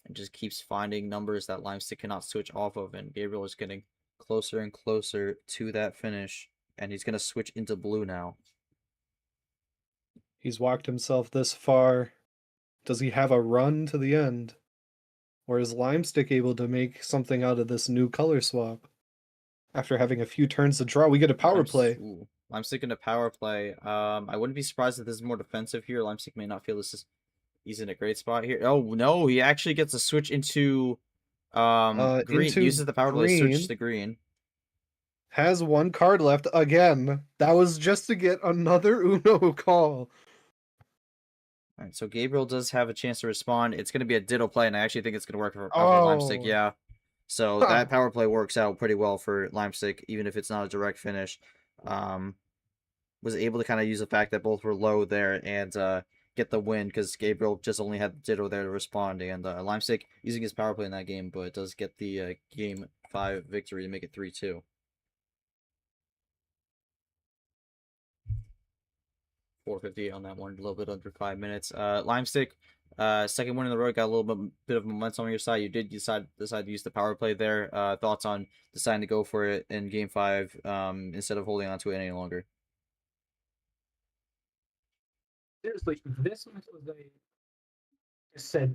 And just keeps finding numbers that Limestick cannot switch off of, and Gabriel is getting closer and closer to that finish, and he's going to switch into blue now. He's walked himself this far. Does he have a run to the end? Or is Limestick able to make something out of this new color swap? After having a few turns to draw, we get a power play. Ooh, Limestick into power play. I wouldn't be surprised if this is more defensive here. Limestick may not feel he's in a great spot here. Oh no, he actually gets a switch into green. Into Uses the power play to switch green. to green. Has one card left again. That was just to get another Uno call. All right, so Gabriel does have a chance to respond. It's going to be a ditto play, and I actually think it's going to work for Limestick. Yeah. So that power play works out pretty well for Limestick, even if it's not a direct finish. Was able to kind of use the fact that both were low there and get the win, because Gabriel just only had ditto there to respond, and Limestick using his power play in that game, but does get the game 5 victory to make it 3-2. .450 on that one, a little bit under 5 minutes. Limestick, second win in the row, got a little bit of momentum on your side. You did decide to use the power play there. Thoughts on deciding to go for it in game 5 instead of holding on to it any longer? Seriously, this one was I said,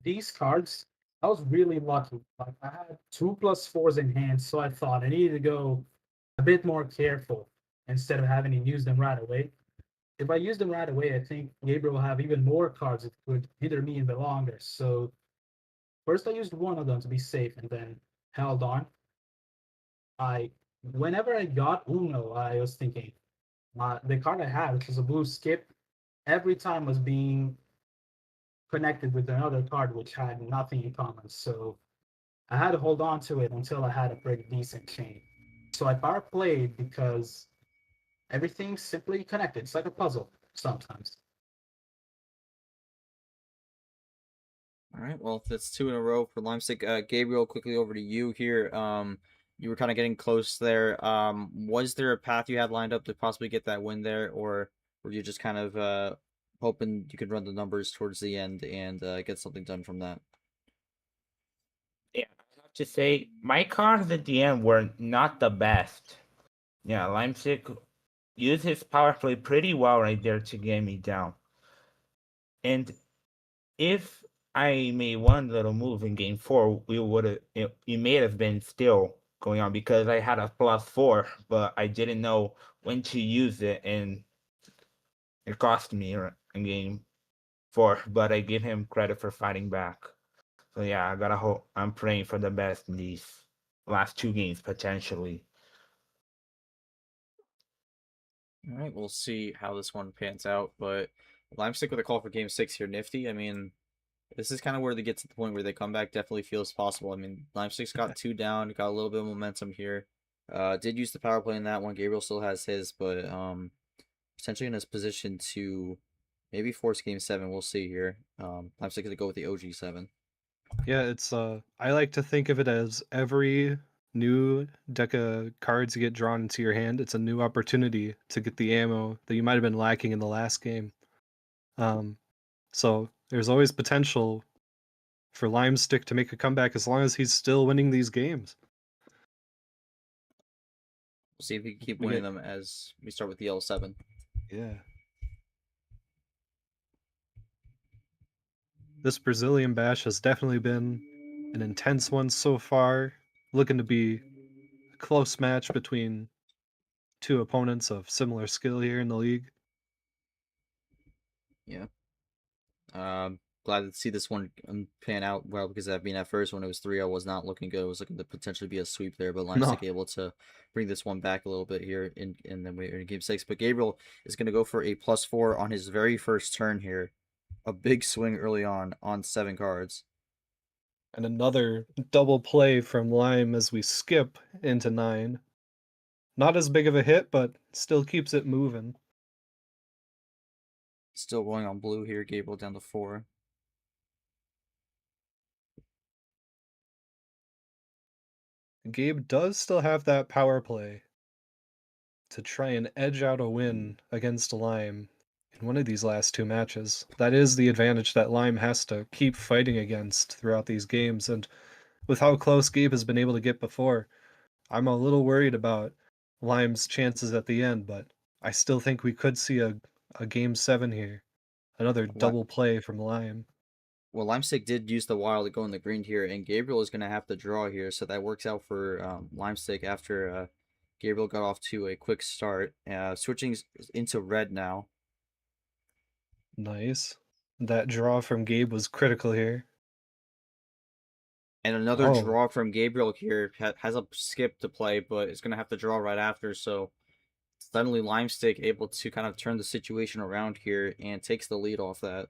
these cards, I was really lucky. Like I had 2+4s in hand, so I thought I needed to go a bit more careful instead of having to use them right away. If I use them right away, I think Gabriel will have even more cards that could hinder me in the longer. So first I used one of them to be safe and then held on. Whenever I got Uno, I was thinking, the card I had, which was a blue skip, every time was being connected with another card which had nothing in common. So I had to hold on to it until I had a pretty decent chain. So I power played because everything's simply connected. It's like a puzzle sometimes. All right, well, that's 2 in a row for Limestick. Gabriel, quickly over to you here. You were kind of getting close there. Was there a path you had lined up to possibly get that win there, or were you just kind of hoping you could run the numbers towards the end and get something done from that? Yeah, I have to say, my cards at the end were not the best. Yeah, Limestick used his power play pretty well right there to get me down. And if I made one little move in game 4, it may have been still going on because I had a +4, but I didn't know when to use it, and it cost me in game 4. But I give him credit for fighting back. So yeah, I gotta hope. I'm praying for the best in these last 2 games potentially. All right, we'll see how this one pans out, but Limestick with a call for game 6 here, nifty. I mean, this is kind of where they get to the point where they come back. Definitely feels possible. I mean, Limestick's got 2 down, got a little bit of momentum here. Did use the power play in that one. Gabriel still has his, but potentially in his position to maybe force game 7. We'll see here. Limestick going to go with the OG 7. Yeah, it's I like to think of it as every new deck of cards you get drawn into your hand, it's a new opportunity to get the ammo that you might have been lacking in the last game. So there's always potential for Limestick to make a comeback as long as he's still winning these games. We'll see if he can keep We winning get- them as we start with the L7. Yeah. This Brazilian bash has definitely been an intense one so far. Looking to be a close match between two opponents of similar skill here in the league. Yeah. Glad to see this one pan out well, because I mean, at first when it was 3-0 was not looking good. It was looking to potentially be a sweep there, but Limestick able to bring this one back a little bit here and then we're in game 6. But Gabriel is going to go for a +4 on his very first turn here. A big swing early on 7 cards. And another double play from Lime as we skip into 9. Not as big of a hit, but still keeps it moving. Still going on blue here. Gabriel down to 4. Gabe does still have that power play to try and edge out a win against Lime in one of these last 2 matches. That is the advantage that Lime has to keep fighting against throughout these games, and with how close Gabe has been able to get before, I'm a little worried about Lime's chances at the end, but I still think we could see a game 7 here. Another double play from Lime. Well, Limestick did use the wild to go in the green here, and Gabriel is going to have to draw here, so that works out for Limestick after Gabriel got off to a quick start. Switching into red now. Nice. That draw from Gabe was critical here. And another draw from Gabriel here. Has a skip to play, but is going to have to draw right after, so suddenly Limestick able to kind of turn the situation around here and takes the lead off that.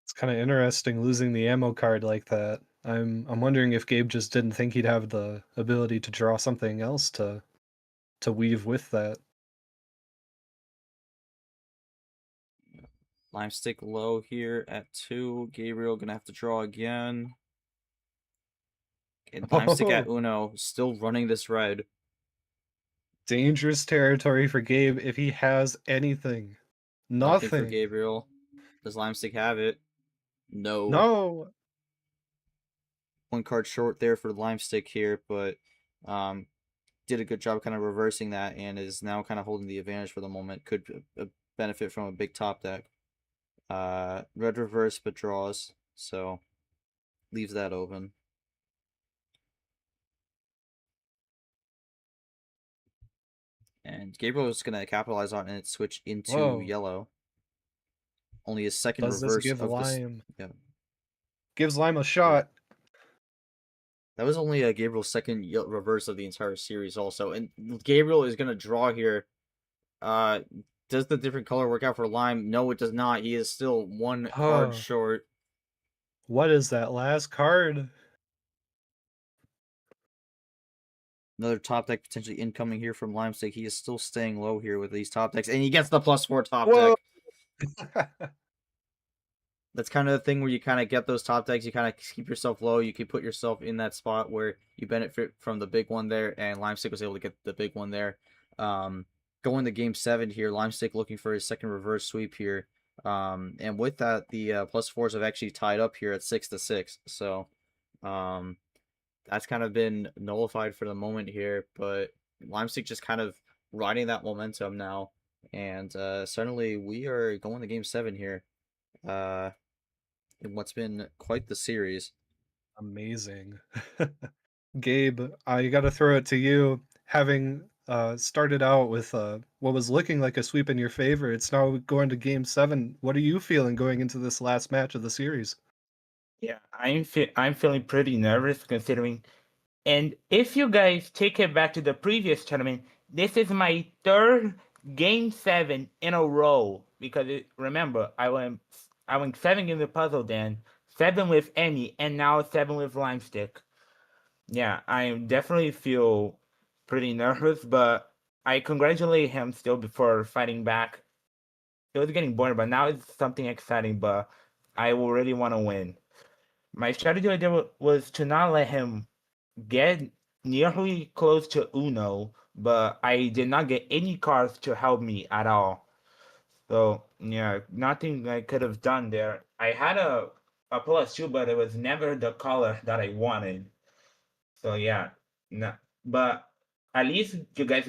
It's kind of interesting losing the ammo card like that. I'm wondering if Gabe just didn't think he'd have the ability to draw something else to weave with that. Limestick low here at 2. Gabriel gonna have to draw again. And Limestick at Uno, still running this red. Dangerous territory for Gabe if he has anything. Nothing for Nothing. Gabriel. Does Limestick have it? No. No. 1 card short there for Limestick here, but did a good job kind of reversing that and is now kind of holding the advantage for the moment. Could benefit from a big top deck. Red reverse but draws, so leaves that open. And Gabriel is going to capitalize on it and switch into yellow. Only his second Does reverse this give of Lime? Yeah. Gives Lime a shot. That was only Gabriel's second reverse of the entire series also. And Gabriel is going to draw here. Does the different color work out for Lime? No, it does not. He is still 1 card short. What is that last card? Another top deck potentially incoming here from Limestick. He is still staying low here with these top decks. And he gets the +4 top deck. That's kind of the thing where you kind of get those top decks. You kind of keep yourself low. You can put yourself in that spot where you benefit from the big one there. And Limestick was able to get the big one there. Going to game 7 here. Limestick looking for his second reverse sweep here. And with that, the +4s have actually tied up here at 6-6. So that's kind of been nullified for the moment here. But Limestick just kind of riding that momentum now. And suddenly we are going to game 7 here. In what's been quite the series. Amazing. Gabe, I got to throw it to you. Having started out with what was looking like a sweep in your favor, it's now going to game 7. What are you feeling going into this last match of the series? Yeah, I'm feeling pretty nervous considering. And if you guys take it back to the previous tournament, this is my 3rd game 7 in a row because remember I went 7 in the puzzle then, 7 with Emmy, and now 7 with Limestick. Yeah, I definitely feel pretty nervous, but I congratulate him still before fighting back. It was getting boring, but now it's something exciting, but I will really want to win. My strategy idea was to not let him get nearly close to Uno, but I did not get any cards to help me at all. So yeah, nothing I could have done there. I had a +2, but it was never the color that I wanted. So yeah, no, but at least you guys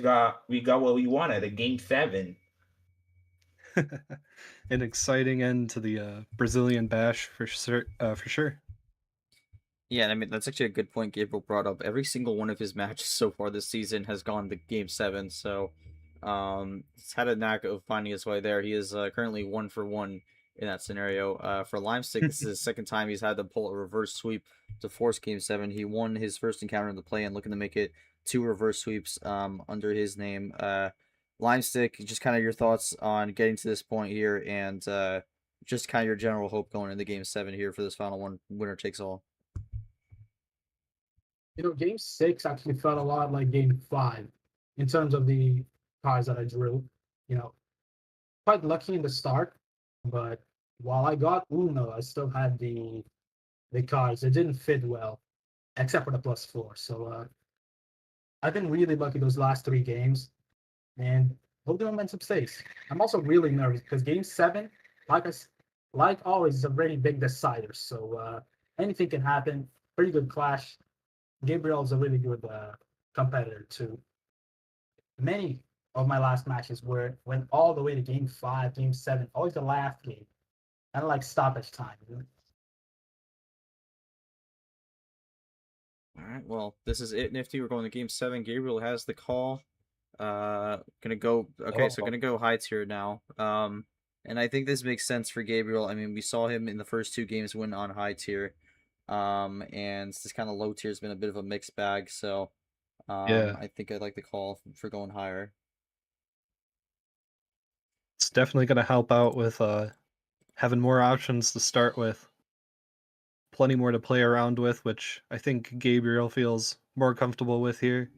we got what we wanted, a game 7. an exciting end to the Brazilian bash for sure. For sure. Yeah, and I mean that's actually a good point Gabriel brought up. Every single one of his matches so far this season has gone to Game 7, so he's had a knack of finding his way there. He is currently 1 for 1 in that scenario. For Limestick, this is his second time he's had to pull a reverse sweep to force Game 7. He won his first encounter in the play and looking to make it 2 reverse sweeps under his name. Limestick, just kind of your thoughts on getting to this point here and just kind of your general hope going into Game 7 here for this final one, winner takes all. Game 6 actually felt a lot like game 5 in terms of the cards that I drew. You know, quite lucky in the start, but while I got Uno, I still had the cards. It didn't fit well, except for the +4. So I've been really lucky those last 3 games, and hope the momentum stays. I'm also really nervous because game 7, like always, is a very big decider. So anything can happen. Pretty good clash. Gabriel is a really good competitor too. Many of my last matches went all the way to game 5, game 7, always the last game, kind of like stoppage time. All right, well, this is it, Nifty. We're going to Game 7. Gabriel has the call. Gonna go. Okay, so gonna go high tier now. And I think this makes sense for Gabriel. I mean, we saw him in the first 2 games win on high tier. And this kind of low tier has been a bit of a mixed bag. So, Yeah. I think I'd like the call for going higher. It's definitely going to help out with having more options to start with. Plenty more to play around with, which I think Gabriel feels more comfortable with here.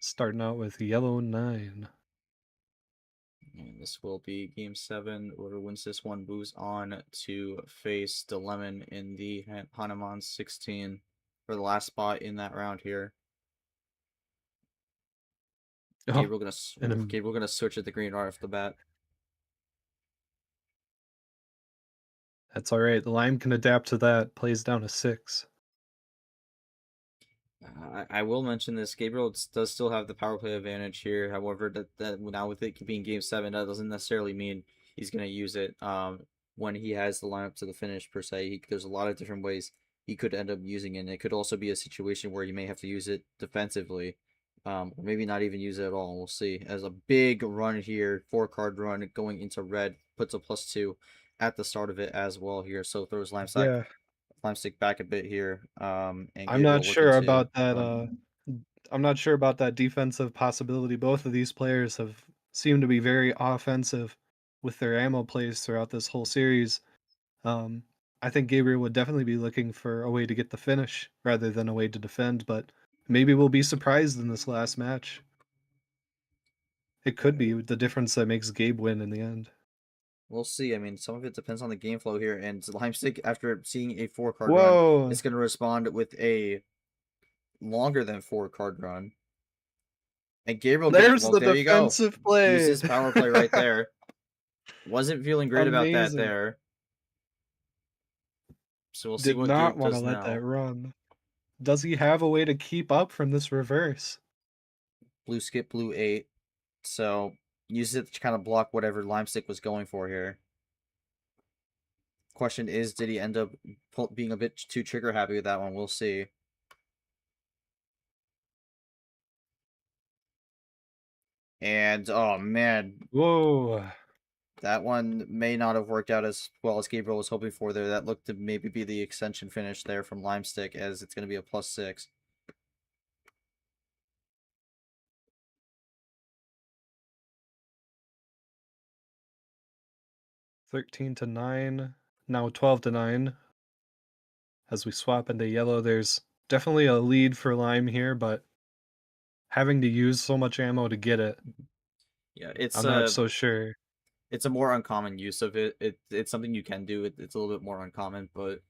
Starting out with yellow 9. And this will be Game 7. Whoever wins this one moves on to face the Lemon in the Hanuman 16 for the last spot in that round here. Gabriel gonna switch at the green right off the bat. That's all right. The Lime can adapt to that. Plays down to 6. I will mention this. Gabriel does still have the power play advantage here. However, that now with it being Game 7, that doesn't necessarily mean he's gonna use it. When he has the lineup to the finish per se, there's a lot of different ways he could end up using it. And it could also be a situation where you may have to use it defensively, or maybe not even use it at all. We'll see. As a big run here, 4-card run going into red, puts a +2 at the start of it as well here. So throws Limestick back a bit here. And I'm not Gabriel sure looking to about that. run. I'm not sure about that defensive possibility. Both of these players have seemed to be very offensive with their ammo plays throughout this whole series. I think Gabriel would definitely be looking for a way to get the finish rather than a way to defend, but maybe we'll be surprised in this last match. It could be the difference that makes Gabe win in the end. We'll see. I mean, some of it depends on the game flow here. And Limestick, after seeing a 4-card Whoa! run, is going to respond with a longer than 4-card run. And Gabriel, There's well, the there you go. defensive play. Uses power play right there. Wasn't feeling great about that Amazing. there. So we'll see Did what not Gabe want to does let now. that run. Does he have a way to keep up from this reverse? Blue skip, blue 8. So uses it to kind of block whatever Limestick was going for here. Question is, did he end up being a bit too trigger happy with that one? We'll see. And oh man, Whoa! that one may not have worked out as well as Gabriel was hoping for there. That looked to maybe be the extension finish there from Limestick, as it's going to be a +6. 13-9, now 12-9. As we swap into yellow, there's definitely a lead for Lime here, but having to use so much ammo to get it, Yeah, it's I'm not so sure. It's a more uncommon use of it. It's something you can do. It's a little bit more uncommon, but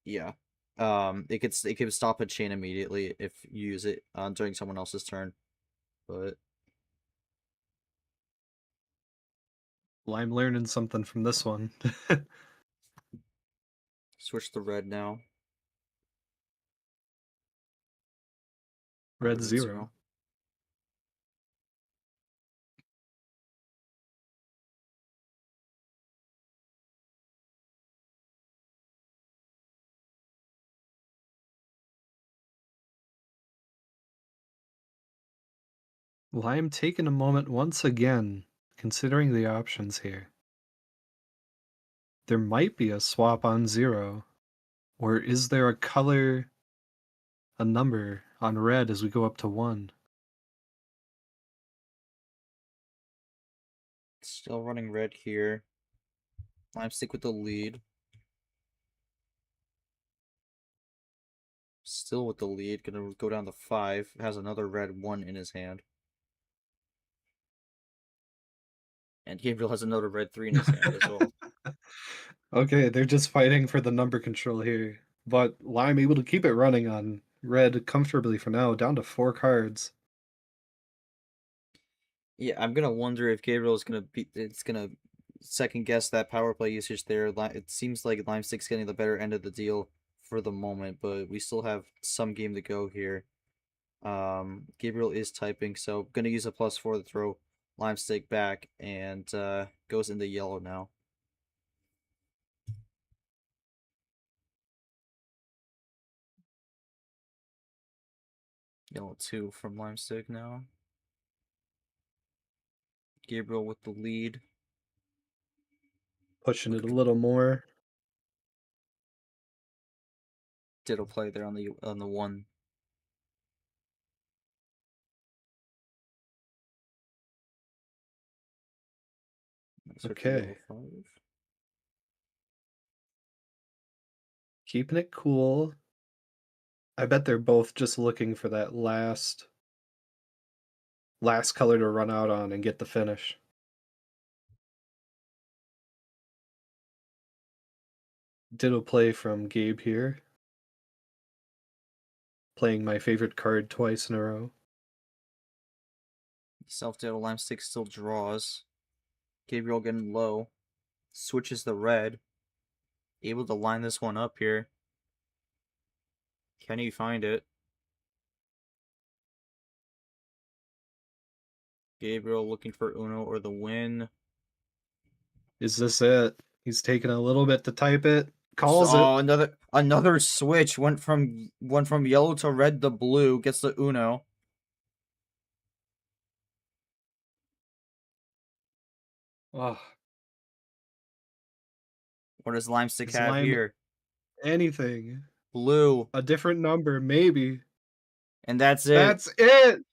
yeah, it can stop a chain immediately if you use it during someone else's turn, but. Lime learning something from this one. Switch to red now. Red 0. Well, I am taking a moment once again, considering the options here. There might be a swap on 0, or is there a number on red as we go up to 1? Still running red here. Limestick with the lead. Still with the lead. Gonna go down to 5. Has another red 1 in his hand. And Gabriel has another red 3 in his hand as well. Okay, they're just fighting for the number control here. But Lime able to keep it running on red comfortably for now, down to 4 cards. Yeah, I'm gonna wonder if Gabriel is gonna second guess that power play usage there. It seems like Limestick's getting the better end of the deal for the moment, but we still have some game to go here. Gabriel is typing, so gonna use a +4 to throw Limestick back, and goes into yellow now. Yellow 2 from Limestick now. Gabriel with the lead. Pushing it a little more. Ditto play there on the 1. Switch to Okay. yellow 5. Keeping it cool. I bet they're both just looking for that last color to run out on and get the finish. Ditto play from Gabe here. Playing my favorite card twice in a row. Self-ditto Limestick still draws. Gabriel getting low. Switches the red. Able to line this one up here. Can he find it? Gabriel looking for Uno or the win. Is this it? He's taking a little bit to type it. Calls Oh, it. another switch. Went from yellow to red to blue. Gets the Uno. Oh, What does Limestick is have Lime here? anything? Blue. A different number, maybe. And that's it. That's it!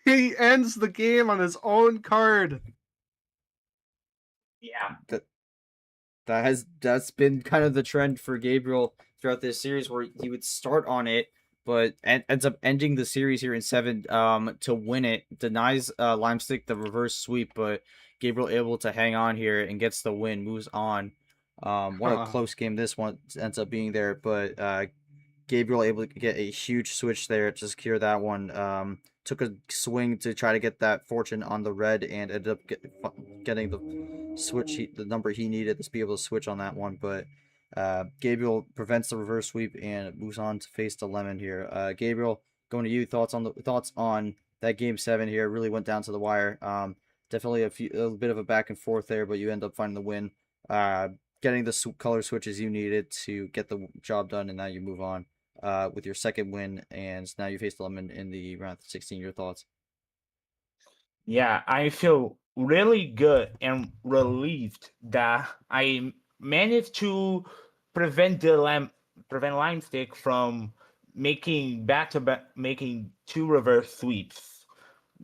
He ends the game on his own card. Yeah. That's been kind of the trend for Gabriel throughout this series, where he would start on it, but ends up ending the series here in 7 to win it. Denies Limestick the reverse sweep, but Gabriel able to hang on here and gets the win, moves on. What a close game this one ends up being there, but Gabriel able to get a huge switch there to secure that one. Took a swing to try to get that fortune on the red and ended up getting the switch, the number he needed to be able to switch on that one. But Gabriel prevents the reverse sweep and moves on to face the lemon here. Gabriel, going to you. Thoughts on that game 7 here? Really went down to the wire. Definitely a bit of a back and forth there, but you end up finding the win. Getting the color switches you needed to get the job done, and now you move on with your second win, and now you face the lemon in the round 16. Your thoughts? Yeah, I feel really good and relieved that I managed to prevent Limestick from making making 2 reverse sweeps.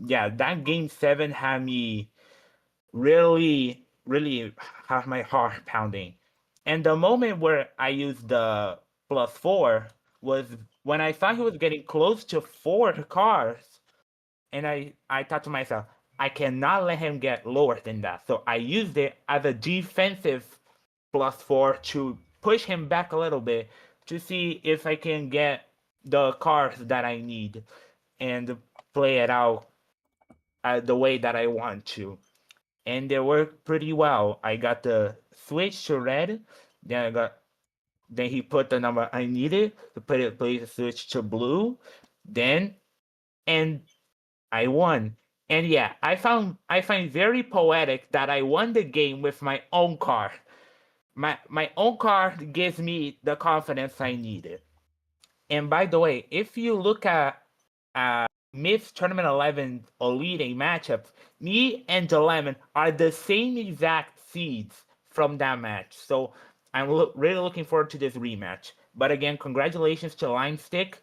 Yeah, that game 7 had me really have my heart pounding. And the moment where I used the +4 was when I thought he was getting close to 4 cards, and I thought to myself, I cannot let him get lower than that. So I used it as a defensive +4 to push him back a little bit to see if I can get the cards that I need and play it out the way that I want to. And they worked pretty well. I got the switch to red, then he put the number I needed to place the switch to blue, and I won. And yeah, I find very poetic that I won the game with my own card. My own card gives me the confidence I needed. And by the way, if you look at Miss Tournament 11 Elite 8 matchups, me and Dilemon are the same exact seeds from that match. So I'm really looking forward to this rematch. But again, congratulations to Limestick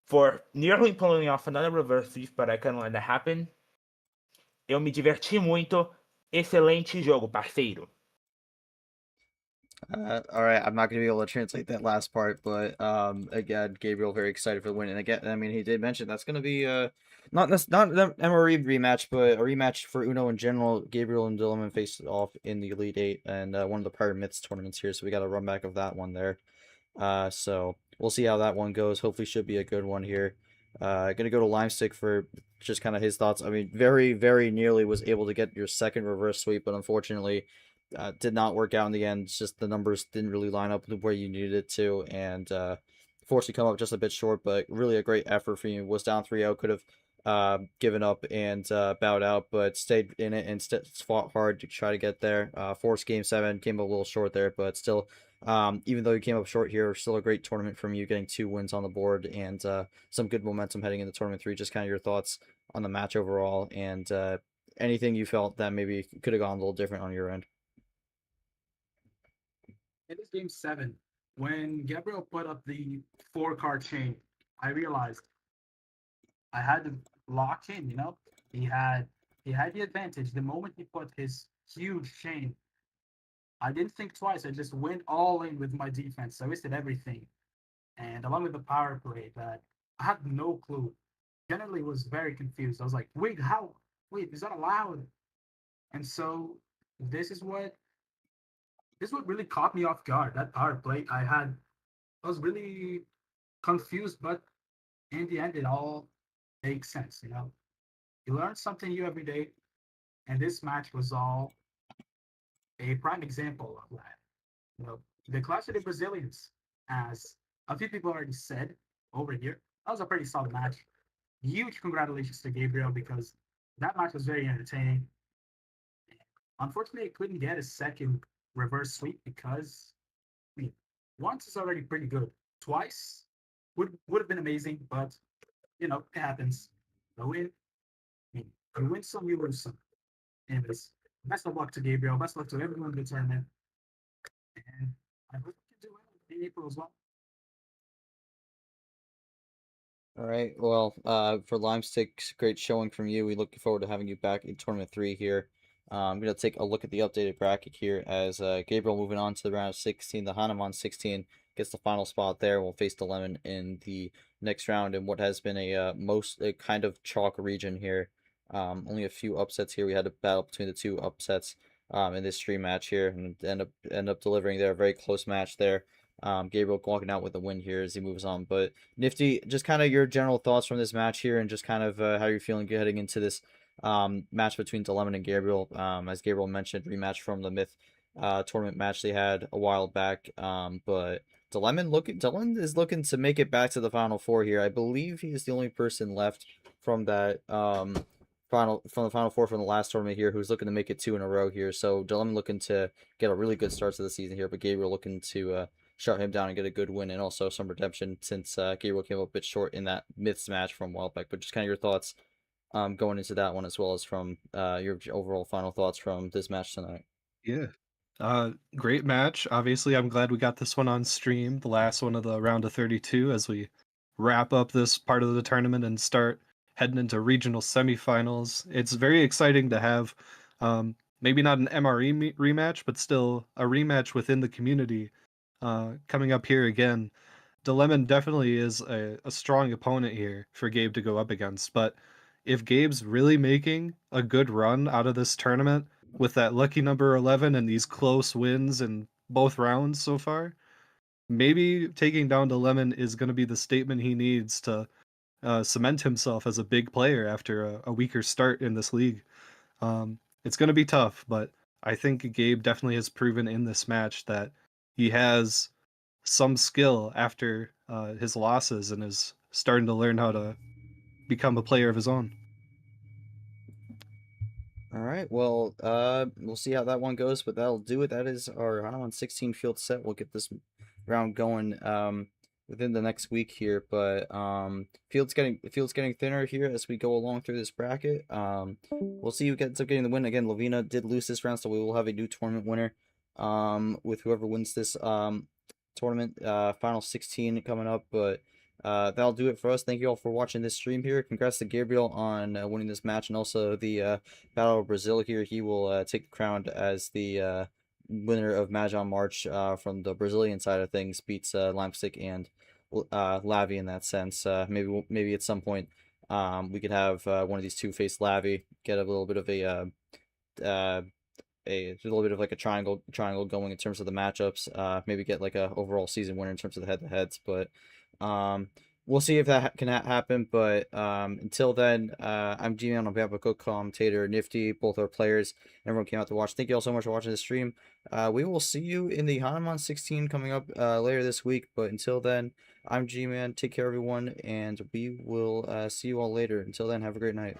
for nearly pulling off another reverse sweep, but I couldn't let that happen. Eu me diverti muito. Excelente jogo, parceiro. All right, I'm not gonna be able to translate that last part, but again, Gabriel very excited for the win, and again, I mean, he did mention that's gonna be not an MRE rematch, but a rematch for Uno in general. Gabriel and Dilliman faced off in the Elite Eight and one of the prior Myths tournaments here, so we got a run back of that one there. So we'll see how that one goes. Hopefully, should be a good one here. Gonna go to Limestick for just kind of his thoughts. I mean, very nearly was able to get your second reverse sweep, but unfortunately, did not work out in the end. It's just the numbers didn't really line up where you needed it to, and forced you to come up just a bit short. But really a great effort for you. Was down 3-0, could have given up and bowed out, but stayed in it and fought hard to try to get there. Forced game 7, came up a little short there, but still, even though you came up short here, still a great tournament from you, getting 2 wins on the board and some good momentum heading into tournament 3. Just kind of your thoughts on the match overall, and anything you felt that maybe could have gone a little different on your end. In this game 7, when Gabriel put up the 4-card chain, I realized I had to lock in. He had the advantage. The moment he put his huge chain, I didn't think twice. I just went all in with my defense. I wasted everything, and along with the power play, that I had no clue. Generally, was very confused. I was like, "Wait, how? Wait, is that allowed?" And so this is what really caught me off guard. That power play, I was really confused, but in the end, it all makes sense. You learn something new every day, and this match was all a prime example of that. The Clash of the Brazilians, as a few people already said over here, that was a pretty solid match. Huge congratulations to Gabriel because that match was very entertaining. Unfortunately, I couldn't get a second reverse sweep because, I mean, once is already pretty good. Twice would have been amazing, but it happens. The win, I mean, you win some, you lose some. Anyways, best of luck to Gabriel. Best of luck to everyone in the tournament, and I hope you can do it in April as well. All right. Well, for Limestick, great showing from you. We look forward to having you back in tournament 3 here. I'm gonna take a look at the updated bracket here as Gabriel moving on to the round of 16. The Hanuman 16 gets the final spot there. We'll face the Lemon in the next round in what has been a kind of chalk region here. Only a few upsets here. We had a battle between the 2 upsets in this stream match here, and end up delivering there. A very close match there. Gabriel walking out with a win here as he moves on. But Nifty, just kind of your general thoughts from this match here, and just kind of how you're feeling heading into this match between Dilemma and Gabriel. As Gabriel mentioned, rematch from the Myth tournament match they had a while back. But Dilemma is looking to make it back to the Final Four here. I believe he is the only person left from that the Final Four from the last tournament here who's looking to make it 2 in a row here. So Dilemma looking to get a really good start to the season here, but Gabriel looking to shut him down and get a good win and also some redemption since Gabriel came up a bit short in that Myths match from a while back. But just kind of your thoughts going into that one as well as from your overall final thoughts from this match tonight. Yeah. Great match. Obviously, I'm glad we got this one on stream, the last one of the round of 32, as we wrap up this part of the tournament and start heading into regional semifinals. It's very exciting to have maybe not an MRE rematch, but still a rematch within the community coming up here again. Dilemon definitely is a strong opponent here for Gabe to go up against, but if Gabe's really making a good run out of this tournament with that lucky number 11 and these close wins in both rounds so far, maybe taking down Dilemon is going to be the statement he needs to cement himself as a big player after a weaker start in this league. It's going to be tough, but I think Gabe definitely has proven in this match that he has some skill after his losses and is starting to learn how to become a player of his own. All right, well, we'll see how that one goes, but that'll do it. That is our Hanuman 16 field set. We'll get this round going. within the next week here, but field's getting thinner here as we go along through this bracket. We'll see who ends up getting the win. Again, Lavina did lose this round, so we will have a new tournament winner with whoever wins this tournament, final 16 coming up. But that'll do it for us. Thank you all for watching this stream here. Congrats to Gabriel on winning this match, and also the Battle of Brazil here. He will take the crown as the winner of MAHJONG March from the Brazilian side of things. Beats Limestick and Lavi in that sense. Maybe at some point we could have one of these two face Lavi, get a little bit of a little bit of like a triangle going in terms of the matchups. Maybe get like a overall season winner in terms of the head-to-heads, but we'll see if that can happen. But until then, I'm G-Man on behalf of co-commentator Nifty, both our players, everyone came out to watch. Thank you all so much for watching the stream. We will see you in the Hanuman 16 coming up later this week. But until then, I'm G-Man. Take care, everyone, and we will see you all later. Until then, have a great night.